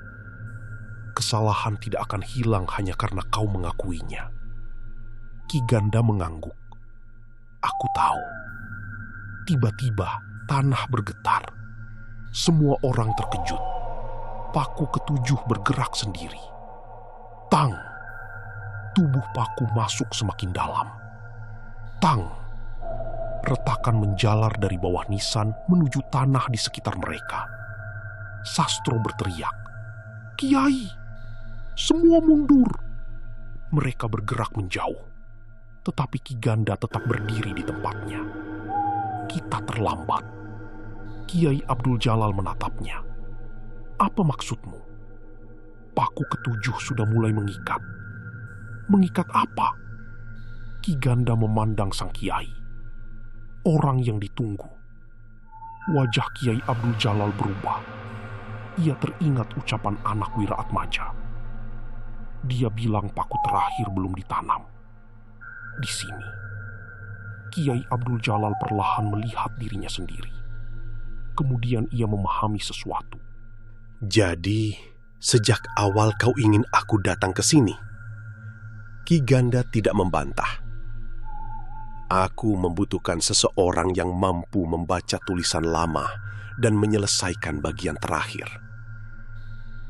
Kesalahan tidak akan hilang hanya karena kau mengakuinya. Ki Ganda mengangguk. Aku tahu. Tiba-tiba tanah bergetar. Semua orang terkejut. Paku ketujuh bergerak sendiri. Tang! Tubuh paku masuk semakin dalam. Tang! Retakan menjalar dari bawah nisan menuju tanah di sekitar mereka. Sastro berteriak, "Kiai! Semua mundur!" Mereka bergerak menjauh. Tetapi Ki Ganda tetap berdiri di tempatnya. Kita terlambat. Kiai Abdul Jalal menatapnya. Apa maksudmu? Paku ketujuh sudah mulai mengikat. Mengikat apa? Ki Ganda memandang sang kiai. Orang yang ditunggu. Wajah Kiai Abdul Jalal berubah. Ia teringat ucapan anak Wiraatmaja. Dia bilang paku terakhir belum ditanam. Di sini, Kiai Abdul Jalal perlahan melihat dirinya sendiri. Kemudian ia memahami sesuatu. Jadi, sejak awal kau ingin aku datang ke sini? Ki Ganda tidak membantah. Aku membutuhkan seseorang yang mampu membaca tulisan lama dan menyelesaikan bagian terakhir.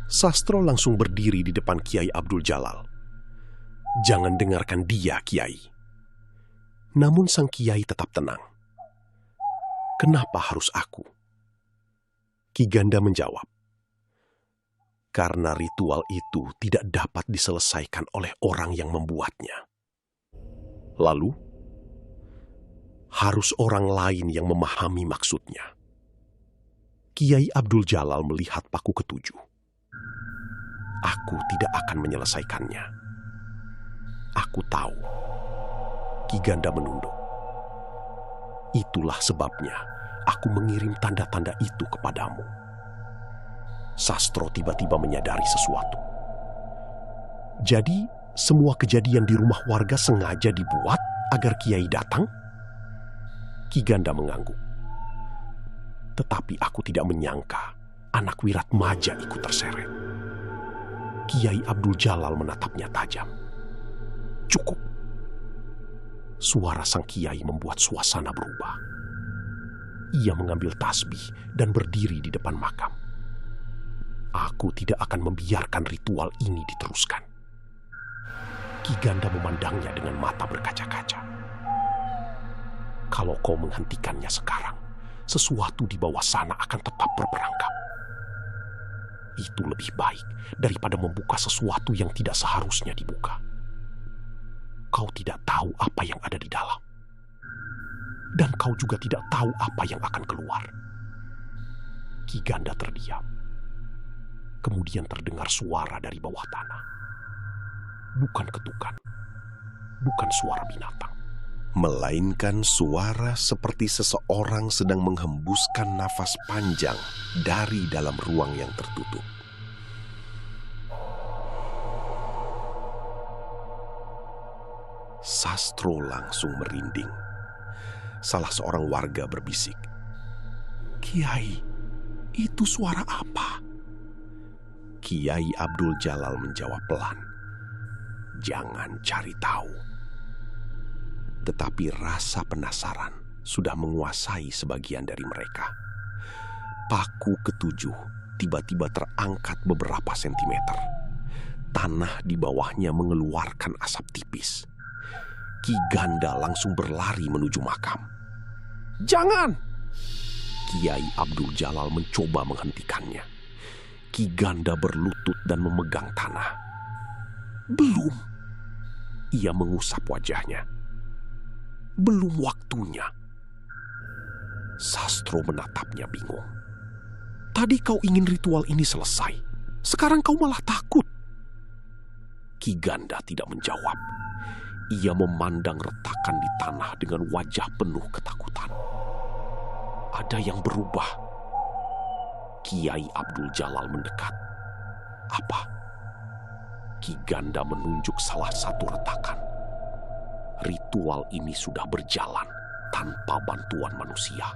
Sastro langsung berdiri di depan Kiai Abdul Jalal. Jangan dengarkan dia, Kiai. Namun sang Kiai tetap tenang. Kenapa harus aku? Ki Ganda menjawab. Karena ritual itu tidak dapat diselesaikan oleh orang yang membuatnya. Lalu, harus orang lain yang memahami maksudnya. Kiai Abdul Jalal melihat paku ketujuh. Aku tidak akan menyelesaikannya. Aku tahu. Ki Ganda menunduk. Itulah sebabnya aku mengirim tanda-tanda itu kepadamu. Sastro tiba-tiba menyadari sesuatu. Jadi, semua kejadian di rumah warga sengaja dibuat agar Kiai datang? Ki Ganda mengangguk. Tetapi aku tidak menyangka anak Wiratmaja ikut terseret. Kiai Abdul Jalal menatapnya tajam. Cukup. Suara sang kiai membuat suasana berubah. Ia mengambil tasbih dan berdiri di depan makam. Aku tidak akan membiarkan ritual ini diteruskan. Ki Ganda memandangnya dengan mata berkaca-kaca. Kalau kau menghentikannya sekarang, sesuatu di bawah sana akan tetap berperangkap. Itu lebih baik daripada membuka sesuatu yang tidak seharusnya dibuka. Kau tidak tahu apa yang ada di dalam. Dan kau juga tidak tahu apa yang akan keluar. Ki Ganda terdiam. Kemudian terdengar suara dari bawah tanah. Bukan ketukan, bukan suara binatang, melainkan suara seperti seseorang sedang menghembuskan nafas panjang dari dalam ruang yang tertutup. Sastro langsung merinding. Salah seorang warga berbisik, "Kiai, itu suara apa?" Kiai Abdul Jalal menjawab pelan, "Jangan cari tahu." Tetapi rasa penasaran sudah menguasai sebagian dari mereka. Paku ketujuh tiba-tiba terangkat beberapa sentimeter. Tanah di bawahnya mengeluarkan asap tipis. Ki Ganda langsung berlari menuju makam. "Jangan!" Kiai Abdul Jalal mencoba menghentikannya. Ki Ganda berlutut dan memegang tanah. "Belum." Ia mengusap wajahnya. "Belum waktunya." Sastro menatapnya bingung. "Tadi kau ingin ritual ini selesai. Sekarang kau malah takut." Ki Ganda tidak menjawab. Ia memandang retakan di tanah dengan wajah penuh ketakutan. Ada yang berubah. Kiai Abdul Jalal mendekat. "Apa?" Ki Ganda menunjuk salah satu retakan. Ritual ini sudah berjalan tanpa bantuan manusia.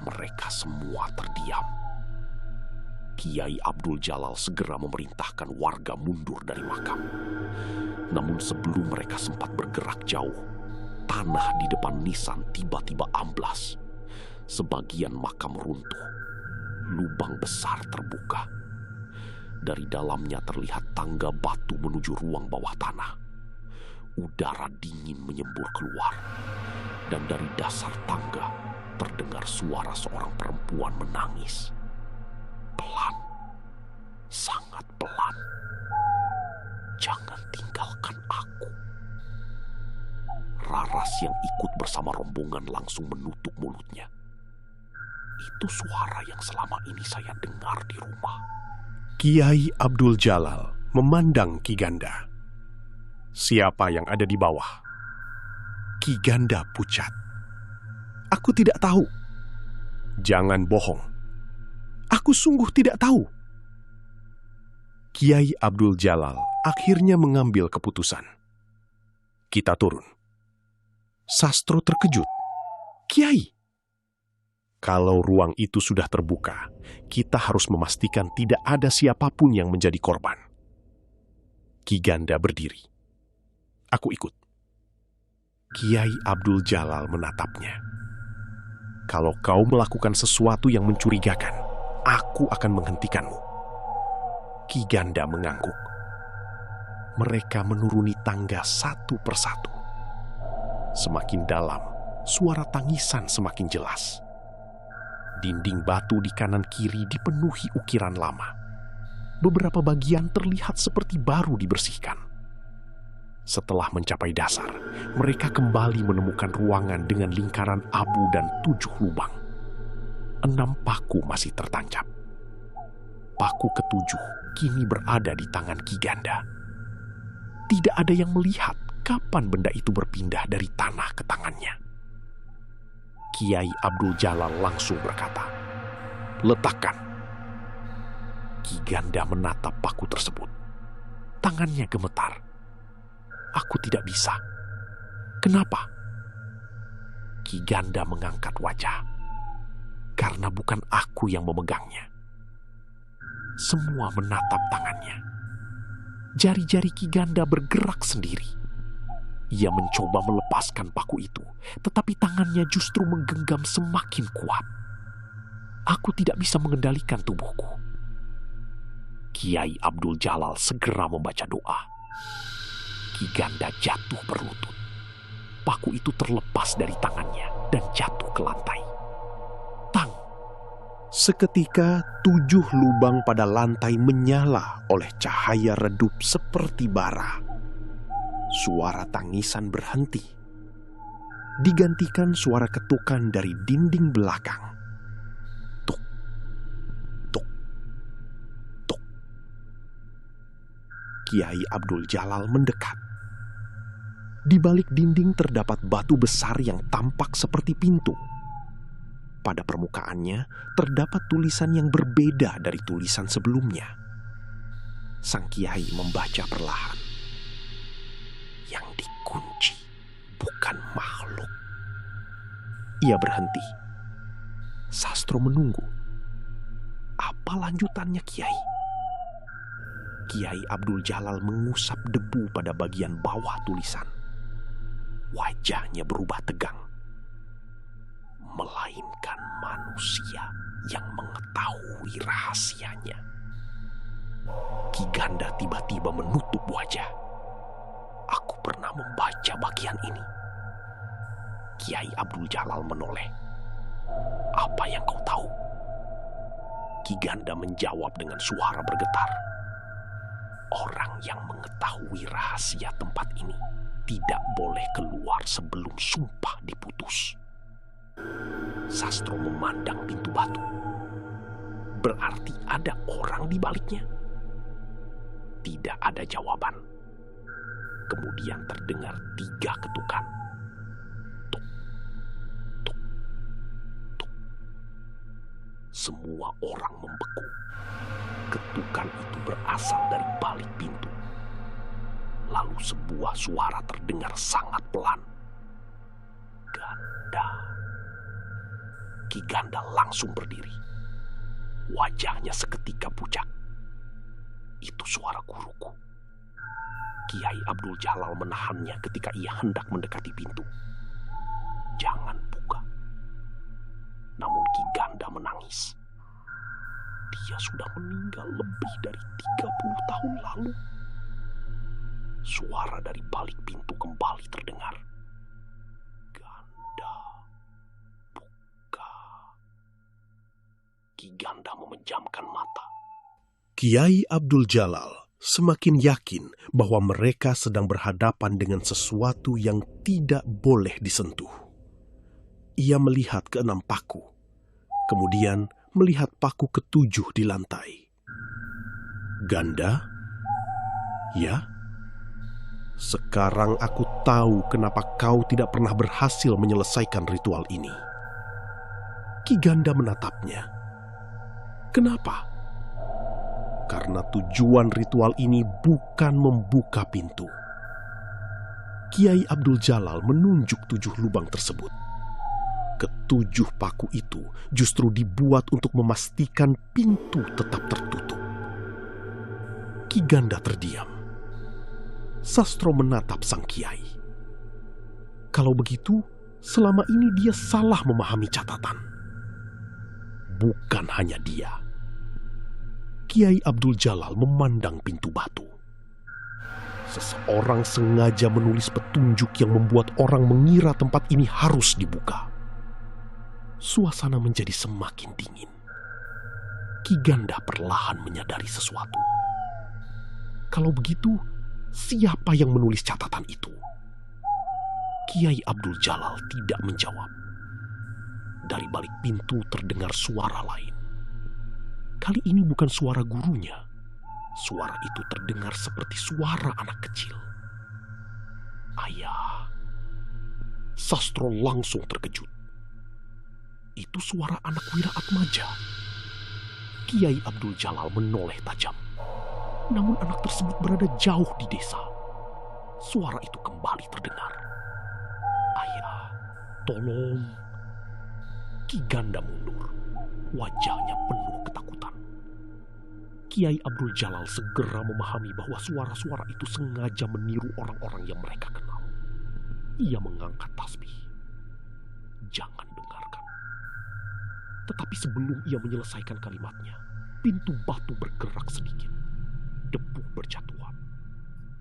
Mereka semua terdiam. Kiai Abdul Jalal segera memerintahkan warga mundur dari makam. Namun sebelum mereka sempat bergerak jauh, tanah di depan nisan tiba-tiba amblas. Sebagian makam runtuh. Lubang besar terbuka. Dari dalamnya terlihat tangga batu menuju ruang bawah tanah. Udara dingin menyembur keluar. Dan dari dasar tangga terdengar suara seorang perempuan menangis. Pelan. Sangat pelan. "Jangan tinggalkan aku." Raras yang ikut bersama rombongan langsung menutup mulutnya. Itu suara yang selama ini saya dengar di rumah. Kiai Abdul Jalal memandang Ki Ganda. "Siapa yang ada di bawah?" Ki Ganda pucat. "Aku tidak tahu." "Jangan bohong." "Aku sungguh tidak tahu." Kiai Abdul Jalal akhirnya mengambil keputusan. "Kita turun." Sastro terkejut. "Kiai, kalau ruang itu sudah terbuka, kita harus memastikan tidak ada siapapun yang menjadi korban." Ki Ganda berdiri. "Aku ikut." Kiai Abdul Jalal menatapnya. "Kalau kau melakukan sesuatu yang mencurigakan, aku akan menghentikanmu." Ki Ganda mengangguk. Mereka menuruni tangga satu persatu. Semakin dalam, suara tangisan semakin jelas. Dinding batu di kanan kiri dipenuhi ukiran lama. Beberapa bagian terlihat seperti baru dibersihkan. Setelah mencapai dasar, mereka kembali menemukan ruangan dengan lingkaran abu dan 7 lubang. 6 paku masih tertancap. Paku ketujuh kini berada di tangan Ki Ganda. Tidak ada yang melihat kapan benda itu berpindah dari tanah ke tangannya. Kiai Abdul Jalal langsung berkata, "Letakkan." Ki Ganda menatap paku tersebut. Tangannya gemetar. "Aku tidak bisa." "Kenapa?" Ki Ganda mengangkat wajah. "Karena bukan aku yang memegangnya." Semua menatap tangannya. Jari-jari Ki Ganda bergerak sendiri. Ia mencoba melepaskan paku itu, tetapi tangannya justru menggenggam semakin kuat. "Aku tidak bisa mengendalikan tubuhku." Kiai Abdul Jalal segera membaca doa. Ki Ganda jatuh berlutut. Paku itu terlepas dari tangannya dan jatuh ke lantai. Tang! Seketika 7 lubang pada lantai menyala oleh cahaya redup seperti bara. Suara tangisan berhenti, digantikan suara ketukan dari dinding belakang. Tuk, tuk, tuk. Kiai Abdul Jalal mendekat. Di balik dinding terdapat batu besar yang tampak seperti pintu. Pada permukaannya terdapat tulisan yang berbeda dari tulisan sebelumnya. Sang kiai membaca perlahan. "Yang dikunci bukan makhluk." Ia berhenti. Sastro menunggu. Apa lanjutannya, Kiai? Kiai Abdul Jalal mengusap debu pada bagian bawah tulisan. Wajahnya berubah tegang. "Melainkan manusia yang mengetahui rahasianya." Ki Ganda tiba-tiba menutup wajah. "Aku pernah membaca bagian ini." Kiai Abdul Jalal menoleh. "Apa yang kau tahu?" Ki Ganda menjawab dengan suara bergetar. "Orang yang mengetahui rahasia tempat ini tidak boleh keluar sebelum sumpah diputus." Sastro memandang pintu batu. Berarti ada orang di baliknya? Tidak ada jawaban. Kemudian terdengar 3 ketukan. Tuk, tuk, tuk. Semua orang membeku. Ketukan itu berasal dari balik pintu. Lalu sebuah suara terdengar sangat pelan. "Ganda." Ki Ganda langsung berdiri. Wajahnya seketika pucat. "Itu suara guruku." Kiai Abdul Jalal menahannya ketika ia hendak mendekati pintu. "Jangan buka." Namun Ki Ganda menangis. Dia sudah meninggal lebih dari 30 tahun lalu. Suara dari balik pintu kembali terdengar. "Ganda, buka." Ki Ganda memejamkan mata. Kiai Abdul Jalal semakin yakin bahwa mereka sedang berhadapan dengan sesuatu yang tidak boleh disentuh. Ia melihat ke-6 paku, kemudian melihat paku ke-7 di lantai. "Ganda? Ya? Sekarang aku tahu kenapa kau tidak pernah berhasil menyelesaikan ritual ini." Ki Ganda menatapnya. "Kenapa?" "Karena tujuan ritual ini bukan membuka pintu." Kiai Abdul Jalal menunjuk 7 lubang tersebut. Ke-7 paku itu justru dibuat untuk memastikan pintu tetap tertutup. Ki Ganda terdiam. Sastro menatap sang kiai. Kalau begitu, selama ini dia salah memahami catatan. Bukan hanya dia. Kiai Abdul Jalal memandang pintu batu. Seseorang sengaja menulis petunjuk yang membuat orang mengira tempat ini harus dibuka. Suasana menjadi semakin dingin. Ki Ganda perlahan menyadari sesuatu. Kalau begitu, siapa yang menulis catatan itu? Kiai Abdul Jalal tidak menjawab. Dari balik pintu terdengar suara lain. Kali ini bukan suara gurunya. Suara itu terdengar seperti suara anak kecil. Ayah, Sastro langsung terkejut. Itu suara anak Wiratmaja. Kiai Abdul Jalal menoleh tajam. Namun anak tersebut berada jauh di desa. Suara itu kembali terdengar. Ayah, tolong. Ki Ganda mundur. Wajahnya penuh ketakutan. Kiai Abdul Jalal segera memahami bahwa suara-suara itu sengaja meniru orang-orang yang mereka kenal. Ia mengangkat tasbih. Jangan dengarkan. Tetapi sebelum ia menyelesaikan kalimatnya, pintu batu bergerak sedikit. Debu berjatuhan.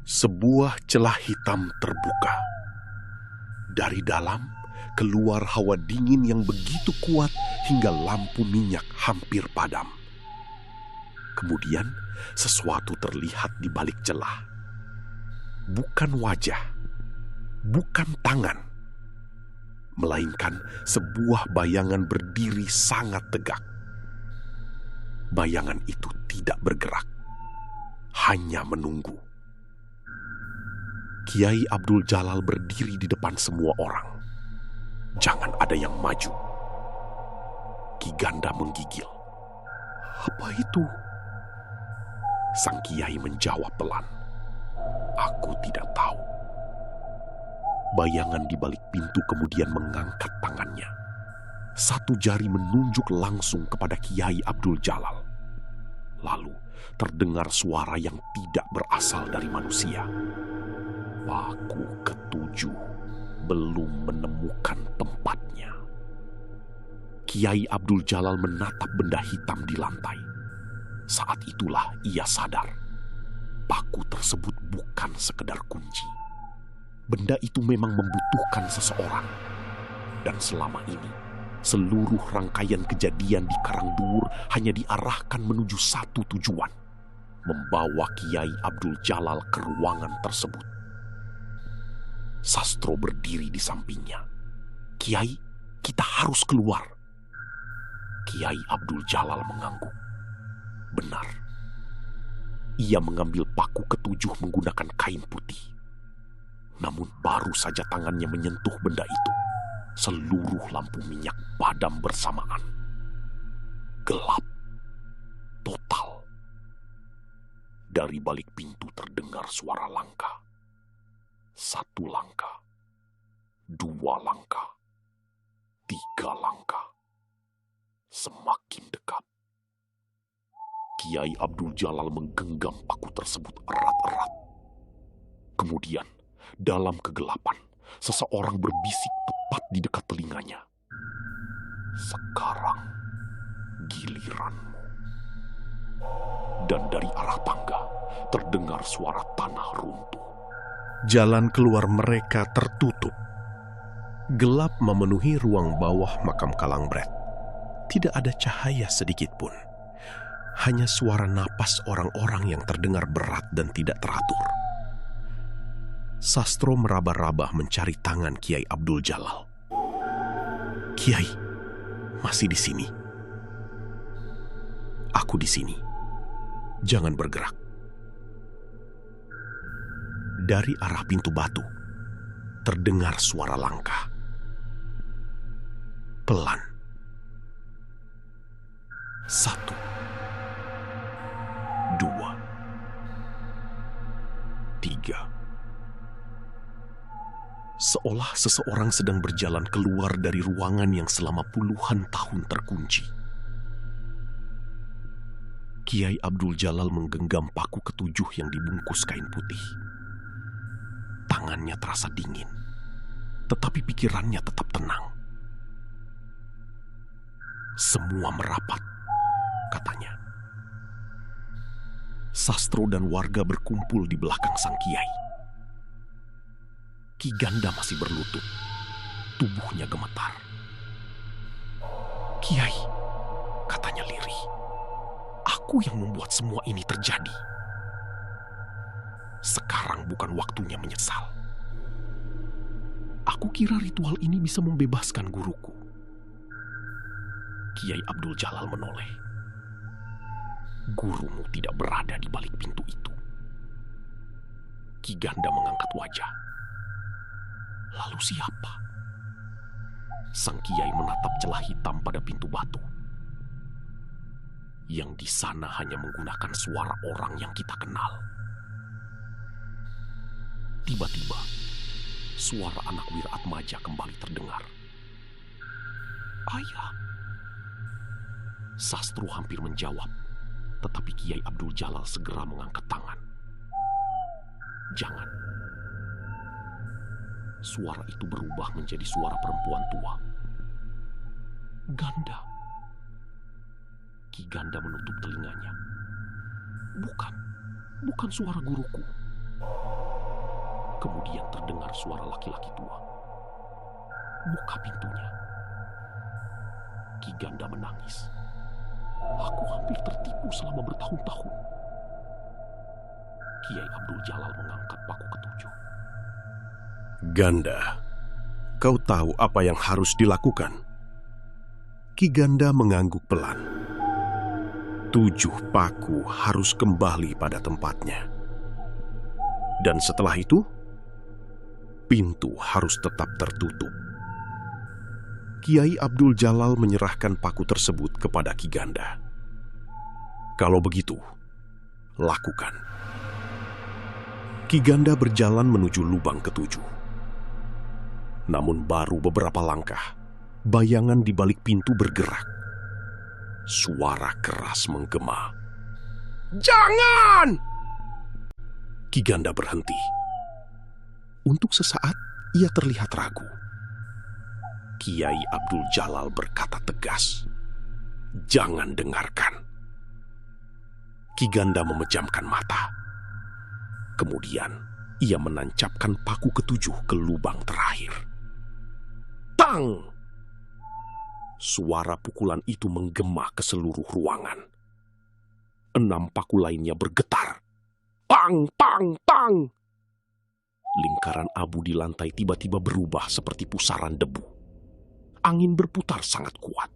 Sebuah celah hitam terbuka. Dari dalam keluar hawa dingin yang begitu kuat hingga lampu minyak hampir padam. Kemudian sesuatu terlihat di balik celah. Bukan wajah, bukan tangan, melainkan sebuah bayangan berdiri sangat tegak. Bayangan itu tidak bergerak, hanya menunggu. Kiai Abdul Jalal berdiri di depan semua orang. Jangan ada yang maju. Ki Ganda menggigil. Apa itu? Sang kiai menjawab pelan. Aku tidak tahu. Bayangan di balik pintu kemudian mengangkat tangannya. Satu jari menunjuk langsung kepada Kiai Abdul Jalal. Lalu terdengar suara yang tidak berasal dari manusia. Paku ketujuh belum menemukan tempatnya. Kiai Abdul Jalal menatap benda hitam di lantai. Saat itulah ia sadar. Paku tersebut bukan sekedar kunci. Benda itu memang membutuhkan seseorang. Dan selama ini, seluruh rangkaian kejadian di Karangduwur hanya diarahkan menuju satu tujuan. Membawa Kiai Abdul Jalal ke ruangan tersebut. Sastro berdiri di sampingnya. Kiai, kita harus keluar. Kiai Abdul Jalal mengangguk. Benar. Ia mengambil paku ketujuh menggunakan kain putih. Namun baru saja tangannya menyentuh benda itu, seluruh lampu minyak padam bersamaan. Gelap. Total. Dari balik pintu terdengar suara langkah. 1 langkah. 2 langkah. 3 langkah. Semakin dekat. Kiai Abdul Jalal menggenggam paku tersebut erat-erat. Kemudian, dalam kegelapan, seseorang berbisik tepat di dekat telinganya. Sekarang, giliranmu. Dan dari arah tangga, terdengar suara tanah runtuh. Jalan keluar mereka tertutup. Gelap memenuhi ruang bawah makam Kalangbret. Tidak ada cahaya sedikit pun. Hanya suara napas orang-orang yang terdengar berat dan tidak teratur. Sastro meraba-raba mencari tangan Kiai Abdul Jalal. Kiai, masih di sini. Aku di sini. Jangan bergerak. Dari arah pintu batu, terdengar suara langkah. Pelan. 1, 2, 3. Seolah seseorang sedang berjalan keluar dari ruangan yang selama puluhan tahun terkunci. Kiai Abdul Jalal menggenggam paku ketujuh yang dibungkus kain putih. Tangannya terasa dingin, tetapi pikirannya tetap tenang. Semua merapat, katanya. Sastro dan warga berkumpul di belakang sang kiai. Ki Ganda masih berlutut. Tubuhnya gemetar. Kiai, katanya lirih. Aku yang membuat semua ini terjadi. Sekarang bukan waktunya menyesal. Aku kira ritual ini bisa membebaskan guruku. Kiai Abdul Jalal menoleh. Gurumu tidak berada di balik pintu itu. Ki Ganda mengangkat wajah. Lalu siapa? Sang kiai menatap celah hitam pada pintu batu. Yang di sana hanya menggunakan suara orang yang kita kenal. Tiba-tiba, suara anak Wiratmaja kembali terdengar. "Ayah." Sastro hampir menjawab, tetapi Kiai Abdul Jalal segera mengangkat tangan. "Jangan." Suara itu berubah menjadi suara perempuan tua. "Ganda." Ki Ganda menutup telinganya. Bukan suara guruku." Kemudian terdengar suara laki-laki tua. "Buka pintunya." Ki Ganda menangis. "Aku hampir tertipu selama bertahun-tahun." Kiai Abdul Jalal mengangkat paku ketujuh. "Ganda, kau tahu apa yang harus dilakukan?" Ki Ganda mengangguk pelan. 7 paku harus kembali pada tempatnya. Dan setelah itu, pintu harus tetap tertutup. Kiai Abdul Jalal menyerahkan paku tersebut kepada Ki Ganda. "Kalau begitu, lakukan." Ki Ganda berjalan menuju lubang ketujuh. Namun baru beberapa langkah, bayangan di balik pintu bergerak. Suara keras menggema. "Jangan!" Ki Ganda berhenti. Untuk sesaat, ia terlihat ragu. Kiai Abdul Jalal berkata tegas, "Jangan dengarkan." Ki Ganda memejamkan mata. Kemudian, ia menancapkan paku ketujuh ke lubang terakhir. Tang! Suara pukulan itu menggema ke seluruh ruangan. 6 paku lainnya bergetar. Pang, pang, pang! Lingkaran abu di lantai tiba-tiba berubah seperti pusaran debu. Angin berputar sangat kuat.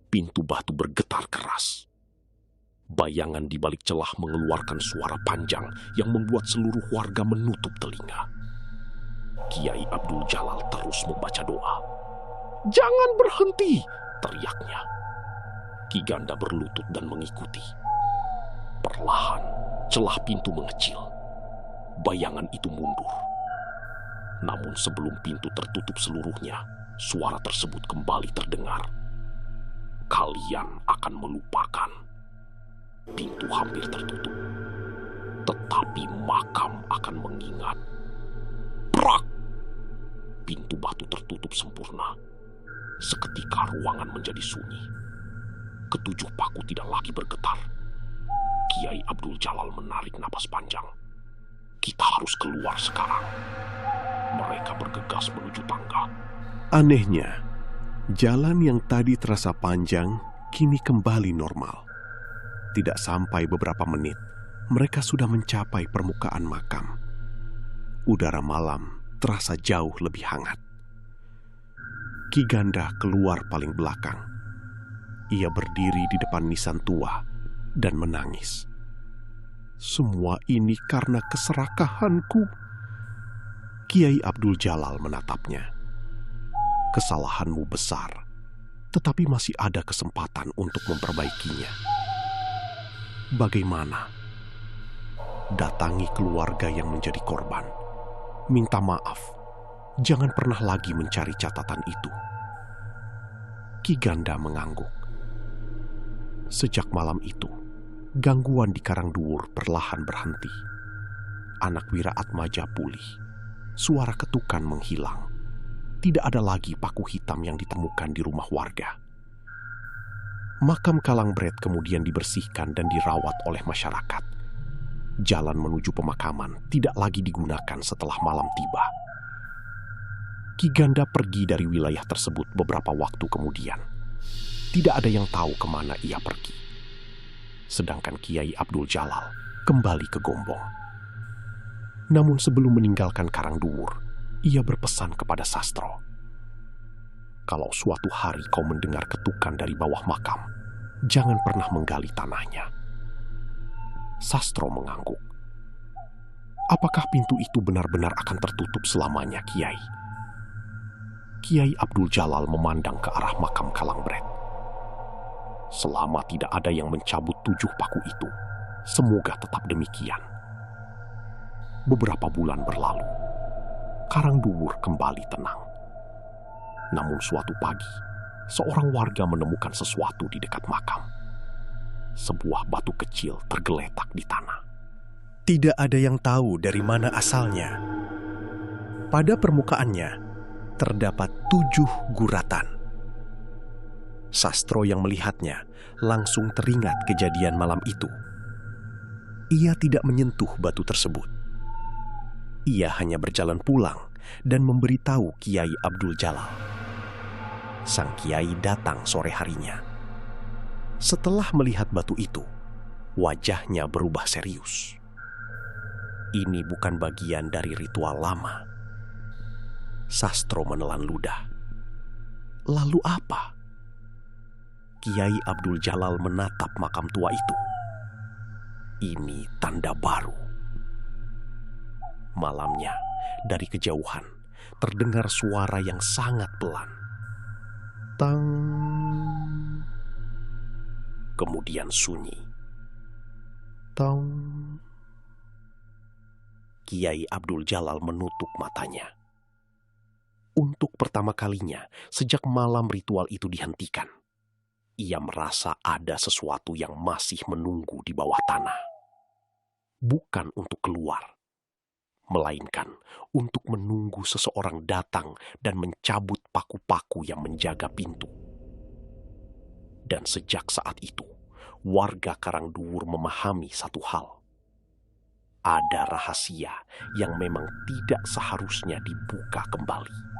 Pintu batu bergetar keras. Bayangan di balik celah mengeluarkan suara panjang yang membuat seluruh warga menutup telinga. Kiai Abdul Jalal terus membaca doa. "Jangan berhenti!" teriaknya. Ki Ganda berlutut dan mengikuti. Perlahan, celah pintu mengecil. Bayangan itu mundur. Namun sebelum pintu tertutup seluruhnya, suara tersebut kembali terdengar. "Kalian akan melupakan. Pintu hampir tertutup. Tetapi makam akan mengingat." Prak! Pintu batu tertutup sempurna. Seketika ruangan menjadi sunyi. 7 paku tidak lagi bergetar. Kiai Abdul Jalal menarik napas panjang. "Kita harus keluar sekarang." Mereka bergegas menuju tangga. Anehnya, jalan yang tadi terasa panjang kini kembali normal. Tidak sampai beberapa menit, mereka sudah mencapai permukaan makam. Udara malam terasa jauh lebih hangat. Ki Ganda keluar paling belakang. Ia berdiri di depan nisan tua dan menangis. "Semua ini karena keserakahanku." Kiai Abdul Jalal menatapnya. "Kesalahanmu besar, tetapi masih ada kesempatan untuk memperbaikinya. Bagaimana? Datangi keluarga yang menjadi korban. Minta maaf. Jangan pernah lagi mencari catatan itu." Ki Ganda mengangguk. Sejak malam itu, gangguan di Karangduwur perlahan berhenti. Anak Wiratmaja pulih. Suara ketukan menghilang. Tidak ada lagi paku hitam yang ditemukan di rumah warga. Makam Kalangbret kemudian dibersihkan dan dirawat oleh masyarakat. Jalan menuju pemakaman tidak lagi digunakan setelah malam tiba. Ki Ganda pergi dari wilayah tersebut beberapa waktu kemudian. Tidak ada yang tahu kemana ia pergi. Sedangkan Kiai Abdul Jalal kembali ke Gombong. Namun sebelum meninggalkan Karangduwur, ia berpesan kepada Sastro. "Kalau suatu hari kau mendengar ketukan dari bawah makam, jangan pernah menggali tanahnya." Sastro mengangguk. "Apakah pintu itu benar-benar akan tertutup selamanya, Kiai?" Kiai Abdul Jalal memandang ke arah makam Kalangbret. Selama tidak ada yang mencabut 7 paku itu, semoga tetap demikian. Beberapa bulan berlalu, Karangduwur kembali tenang. Namun suatu pagi, seorang warga menemukan sesuatu di dekat makam. Sebuah batu kecil tergeletak di tanah. Tidak ada yang tahu dari mana asalnya. Pada permukaannya terdapat 7 guratan. Sastro yang melihatnya langsung teringat kejadian malam itu. Ia tidak menyentuh batu tersebut. Ia hanya berjalan pulang dan memberitahu Kiai Abdul Jalal. Sang kiai datang sore harinya. Setelah melihat batu itu, wajahnya berubah serius. Ini bukan bagian dari ritual lama. Sastro menelan ludah. Lalu apa? Kiai Abdul Jalal menatap makam tua itu. Ini tanda baru. Malamnya, dari kejauhan, terdengar suara yang sangat pelan. Tang. Kemudian sunyi. Tang. Kiai Abdul Jalal menutup matanya. Untuk pertama kalinya, sejak malam ritual itu dihentikan, ia merasa ada sesuatu yang masih menunggu di bawah tanah. Bukan untuk keluar, melainkan untuk menunggu seseorang datang dan mencabut paku-paku yang menjaga pintu. Dan sejak saat itu, warga Karangduwur memahami satu hal. Ada rahasia yang memang tidak seharusnya dibuka kembali.